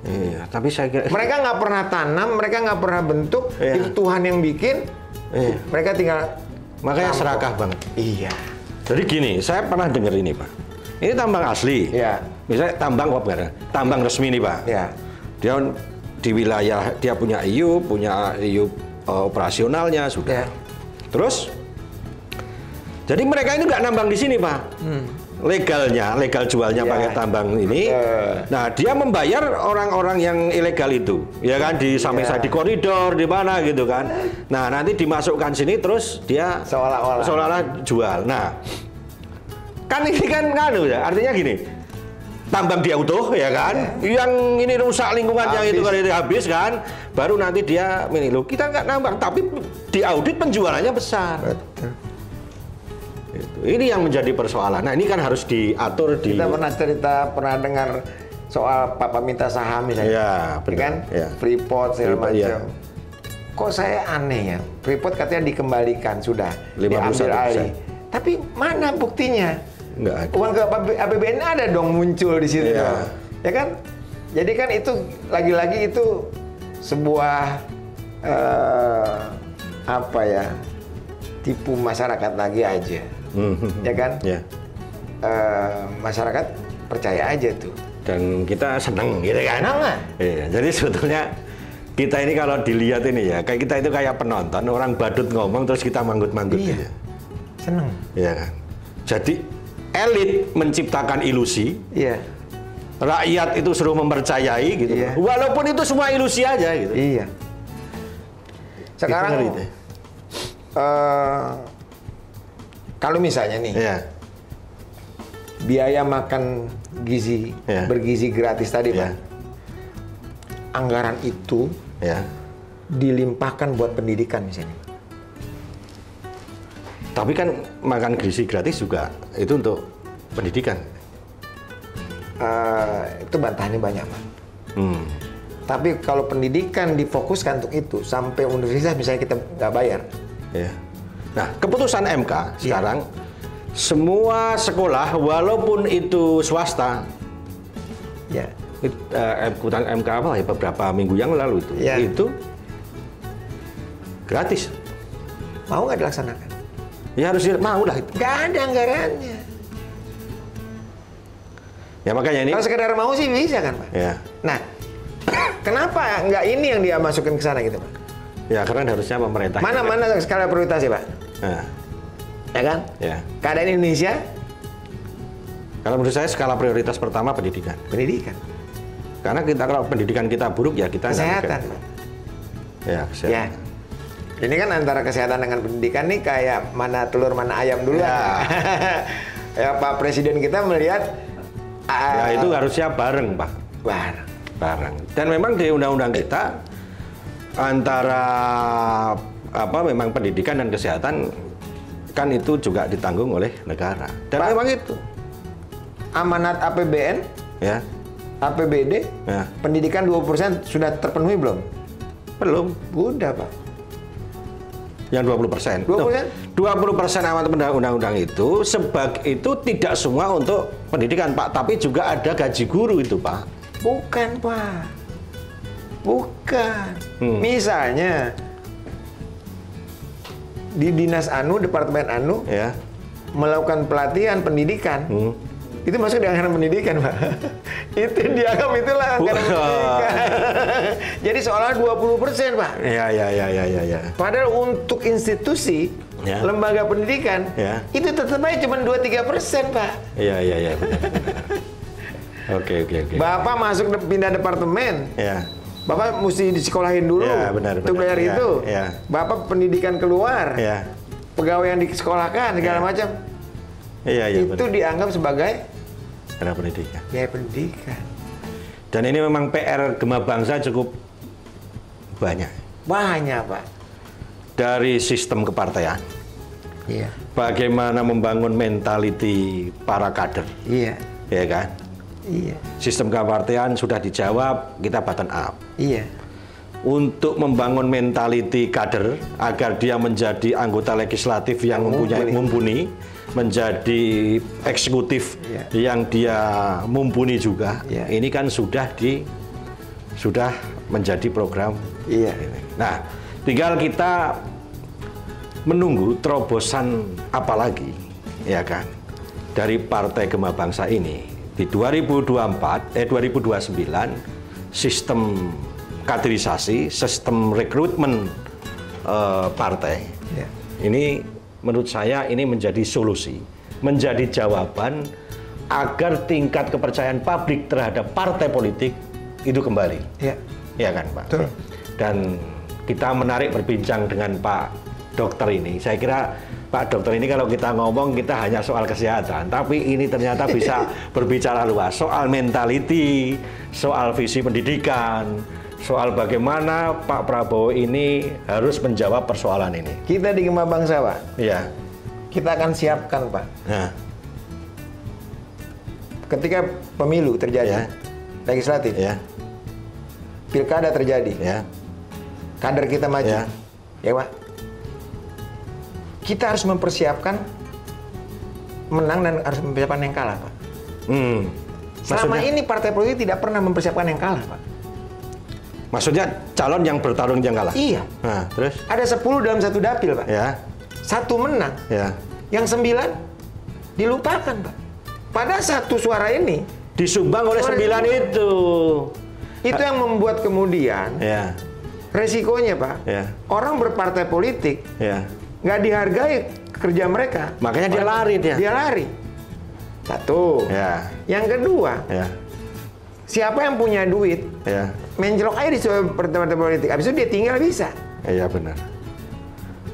Iya, tapi saya kira mereka nggak pernah tanam, mereka nggak pernah bentuk. Itu Tuhan yang bikin. Mereka tinggal. Makanya serakah banget. Iya. Jadi gini, saya pernah dengar ini, Pak. Ini tambang asli. Ya. Misalnya tambang resmi nih, Pak. Ya. Dia di wilayah, dia punya IU operasionalnya sudah. Terus, jadi mereka ini nggak nambang di sini, Pak. Legal jualnya pakai tambang ini. Nah, dia membayar orang-orang yang ilegal itu, ya kan, di samping di koridor, di mana gitu kan. Nah, nanti dimasukkan sini terus dia seolah-olah jual. Nah, kan ini kan artinya gini, tambang dia utuh, ya kan, yang ini rusak lingkungan yang itu kan habis kan, baru nanti dia kita nggak nambang, tapi diaudit penjualannya besar. Betul. Ini yang menjadi persoalan. Nah, ini kan harus diatur di. Kita pernah dengar soal Papa minta saham misalnya, ya, betul. Kan? Ya. Freeport segala macam. Kok saya aneh ya? Freeport katanya dikembalikan sudah, diambil alih. Tapi mana buktinya? Nggak ada. Uang ke APBN ada dong muncul di situ, ya kan? Jadi kan itu lagi-lagi itu sebuah tipu masyarakat lagi aja. Ya kan? Masyarakat percaya aja tuh. Dan kita seneng gitu kan? Senang lah. Iya, jadi sebetulnya kita ini kalau dilihat ini ya, kayak kita itu kayak penonton, orang badut ngomong terus kita manggut-manggut gitu. Seneng. Iya kan? Jadi elit menciptakan ilusi. Iya. Rakyat itu suruh mempercayai gitu. Iya. Walaupun itu semua ilusi aja gitu. Iya. Sekarang kalau misalnya nih, biaya makan bergizi gratis tadi, Pak, anggaran itu dilimpahkan buat pendidikan misalnya. Tapi kan makan gizi gratis juga itu untuk pendidikan. Itu bantahannya banyak, Pak. Tapi kalau pendidikan difokuskan untuk itu, sampai universitas misalnya kita nggak bayar. Nah, keputusan MK sekarang semua sekolah walaupun itu swasta, keputusan MK beberapa minggu yang lalu itu gratis. Mau nggak dilaksanakan? Ya harus mau lah itu. Nggak ada anggarannya. Ya makanya ini. Kalau sekedar mau sih bisa kan, Pak? Nah, kenapa nggak ini yang dia masukin ke sana gitu, Pak? Ya karena harusnya pemerintah. Mana skala prioritas ya, Pak? Ya kan? Keadaan Indonesia? Kalau menurut saya skala prioritas pertama pendidikan. Pendidikan. Karena kalau pendidikan kita buruk ya kita kesehatan. Kesehatan. Ini kan antara kesehatan dengan pendidikan nih kayak mana telur mana ayam dulu. Pak Presiden kita melihat. Itu harusnya bareng, Pak. Bareng. Dan memang di undang-undang kita antara memang pendidikan dan kesehatan kan itu juga ditanggung oleh negara. Dan Pak, memang itu amanat APBN APBD, pendidikan 20% sudah terpenuhi belum? Belum. Udah, Pak. Yang 20%. 20% amandemen undang-undang itu itu tidak semua untuk pendidikan, Pak, tapi juga ada gaji guru itu, Pak. Bukan, Pak. Bukan. Misalnya di dinas anu, departemen anu, melakukan pelatihan pendidikan. Itu masuk di anggaran pendidikan, Pak. Itu dianggap itulah anggaran pendidikan. Jadi seolah 20%, Pak. Iya. Padahal untuk institusi, lembaga pendidikan, itu tetap aja cuma 2-3%, Pak. Iya. Oke. Bapak masuk pindah departemen. Bapak mesti disekolahin dulu. Untuk bayar itu. Bapak pendidikan keluar. Pegawai yang disekolahkan segala macam. Itu dianggap sebagai pendidikan. Biaya pendidikan. Dan ini memang PR Gema Bangsa cukup banyak. Banyak, Pak. Dari sistem kepartean. Bagaimana membangun mentality para kader. Ya kan? Sistem kepartean sudah dijawab, kita button up. Untuk membangun mentality kader agar dia menjadi anggota legislatif yang mumpuni, menjadi eksekutif yang dia mumpuni juga. Ini kan sudah menjadi program. Nah, tinggal kita menunggu terobosan apa lagi, ya kan, dari Partai Gema Bangsa ini di 2029 sistem kaderisasi, sistem rekrutmen partai. Ini menurut saya ini menjadi solusi, menjadi jawaban agar tingkat kepercayaan publik terhadap partai politik itu kembali. Ya kan, Pak? Betul. Dan kita menarik berbincang dengan Pak Dokter ini. Saya kira Pak Dokter ini kalau kita ngomong kita hanya soal kesehatan, tapi ini ternyata bisa berbicara luas soal mentality, soal visi pendidikan, soal bagaimana Pak Prabowo ini harus menjawab persoalan ini. Kita di Gema Bangsa, Pak. Iya. Kita akan siapkan, Pak. Ketika pemilu terjadi, legislatif, pilkada terjadi, kader kita maju, ya Pak. Kita harus mempersiapkan menang dan harus mempersiapkan yang kalah, Pak. Selama ini partai politik tidak pernah mempersiapkan yang kalah, Pak. Maksudnya calon yang bertarung yang kalah? Iya. Nah, terus? Ada 10 dalam satu dapil, Pak. Satu menang. Yang 9 dilupakan, Pak. Pada satu suara ini disumbang oleh 9 itu. Itu yang membuat kemudian resikonya, Pak. Orang berpartai politik nggak dihargai kerja mereka. Makanya dia lari dia. Dia lari. Satu. Yang kedua, siapa yang punya duit, menjelok aja di partai politik. Habis itu dia tinggal bisa. Iya benar.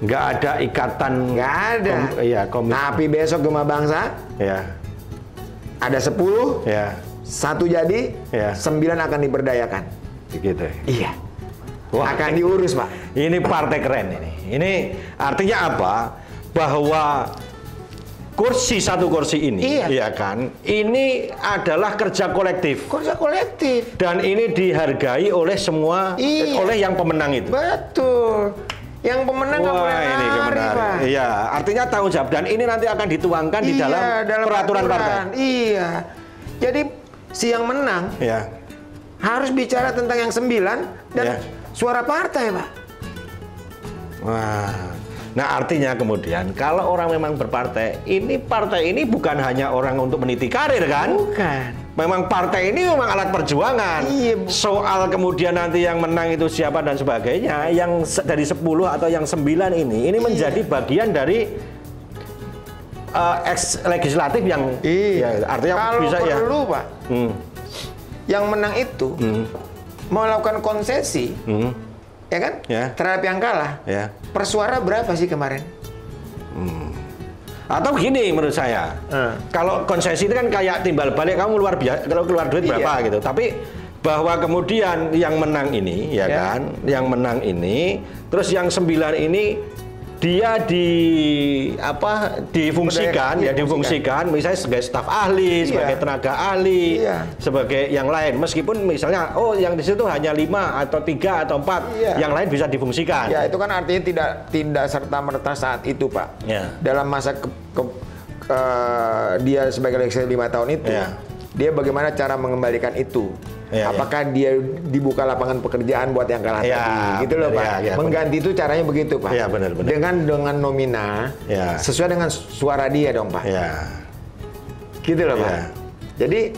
Nggak ada ikatan. Nggak ada. Tapi besok Gema Bangsa, ada 10, 1 jadi, 9 akan diberdayakan. Begitu. Iya. Wah, akan diurus, Pak. Ini partai keren ini. Ini artinya apa? Bahwa satu kursi ini, ya kan? Ini adalah kerja kolektif. Kerja kolektif. Dan ini dihargai oleh semua, oleh yang pemenang itu. Betul. Yang pemenang nggak boleh lari, Pak. Iya, artinya tanggung jawab. Dan ini nanti akan dituangkan di dalam peraturan partai. Iya. Jadi si yang menang harus bicara tentang yang 9 dan suara partai, Pak. Wah. Nah, artinya kemudian kalau orang memang berpartai, partai ini bukan hanya orang untuk meniti karir, kan? Bukan. Memang partai ini memang alat perjuangan. Soal kemudian nanti yang menang itu siapa dan sebagainya, yang dari 10 atau yang 9 ini menjadi bagian dari legislatif yang artinya kalau bisa perlu, Pak. Yang menang itu melakukan konsesi. Ya kan? Terhadap yang kalah. Per suara berapa sih kemarin? Atau gini menurut saya, kalau konsesi itu kan kayak timbal balik, kamu kalau keluar duit berapa gitu. Tapi bahwa kemudian yang menang ini, kan, yang menang ini, terus yang 9 ini dia difungsikan, misalnya sebagai staf ahli, sebagai tenaga ahli, sebagai yang lain. Meskipun misalnya, yang di situ hanya 5 atau 3 atau 4, yang lain bisa difungsikan. Ya, itu kan artinya tidak serta-merta saat itu, Pak. Dalam masa dia sebagai legislatif 5 tahun itu, dia bagaimana cara mengembalikan itu? Apakah dia dibuka lapangan pekerjaan buat yang kalah tadi, gitu loh, Pak. Mengganti itu caranya begitu, Pak. Benar. Dengan nomina sesuai dengan suara dia dong, Pak. Gitu loh, Pak. Jadi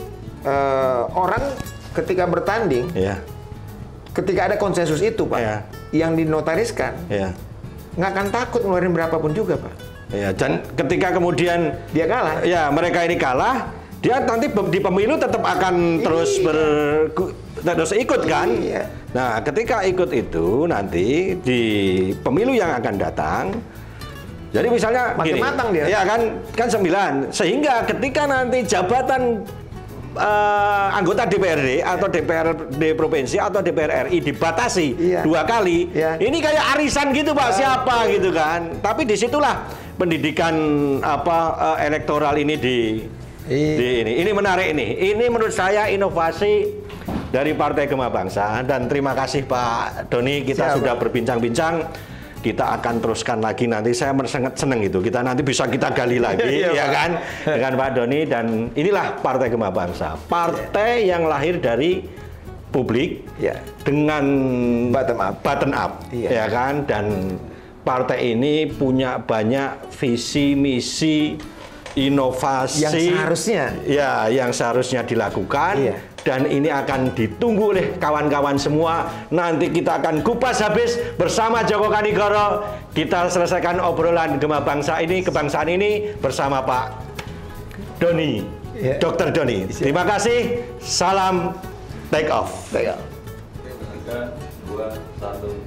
orang ketika bertanding, ketika ada konsensus itu, Pak, yang dinotariskan, nggak akan takut ngeluarin berapapun juga, Pak. Dan ketika kemudian dia kalah, mereka ini kalah, dia nanti di pemilu tetap akan terus ikut kan. Nah, ketika ikut itu nanti di pemilu yang akan datang, jadi misalnya makin matang dia. Ya kan 9. Sehingga ketika nanti jabatan anggota DPRD atau DPRD provinsi atau DPR RI dibatasi 2 kali, ini kayak arisan gitu, Pak, siapa gitu kan. Tapi disitulah pendidikan elektoral ini ini menarik ini menurut saya inovasi dari Partai Gema Bangsa, dan terima kasih Pak Doni, kita sudah berbincang-bincang. Kita akan teruskan lagi nanti, saya sangat senang itu, kita nanti bisa kita gali lagi ya kan dengan Pak Doni. Dan inilah Partai Gema Bangsa, partai yang lahir dari publik dengan bottom up ya kan, dan partai ini punya banyak visi misi inovasi yang seharusnya dilakukan, dan ini akan ditunggu oleh kawan-kawan semua. Nanti kita akan kupas habis bersama Joko Kanigoro. Kita selesaikan obrolan Gema Bangsa ini, kebangsaan ini bersama Pak Doni, Dr. Doni. Terima kasih. Salam take off. 3, 2, 1.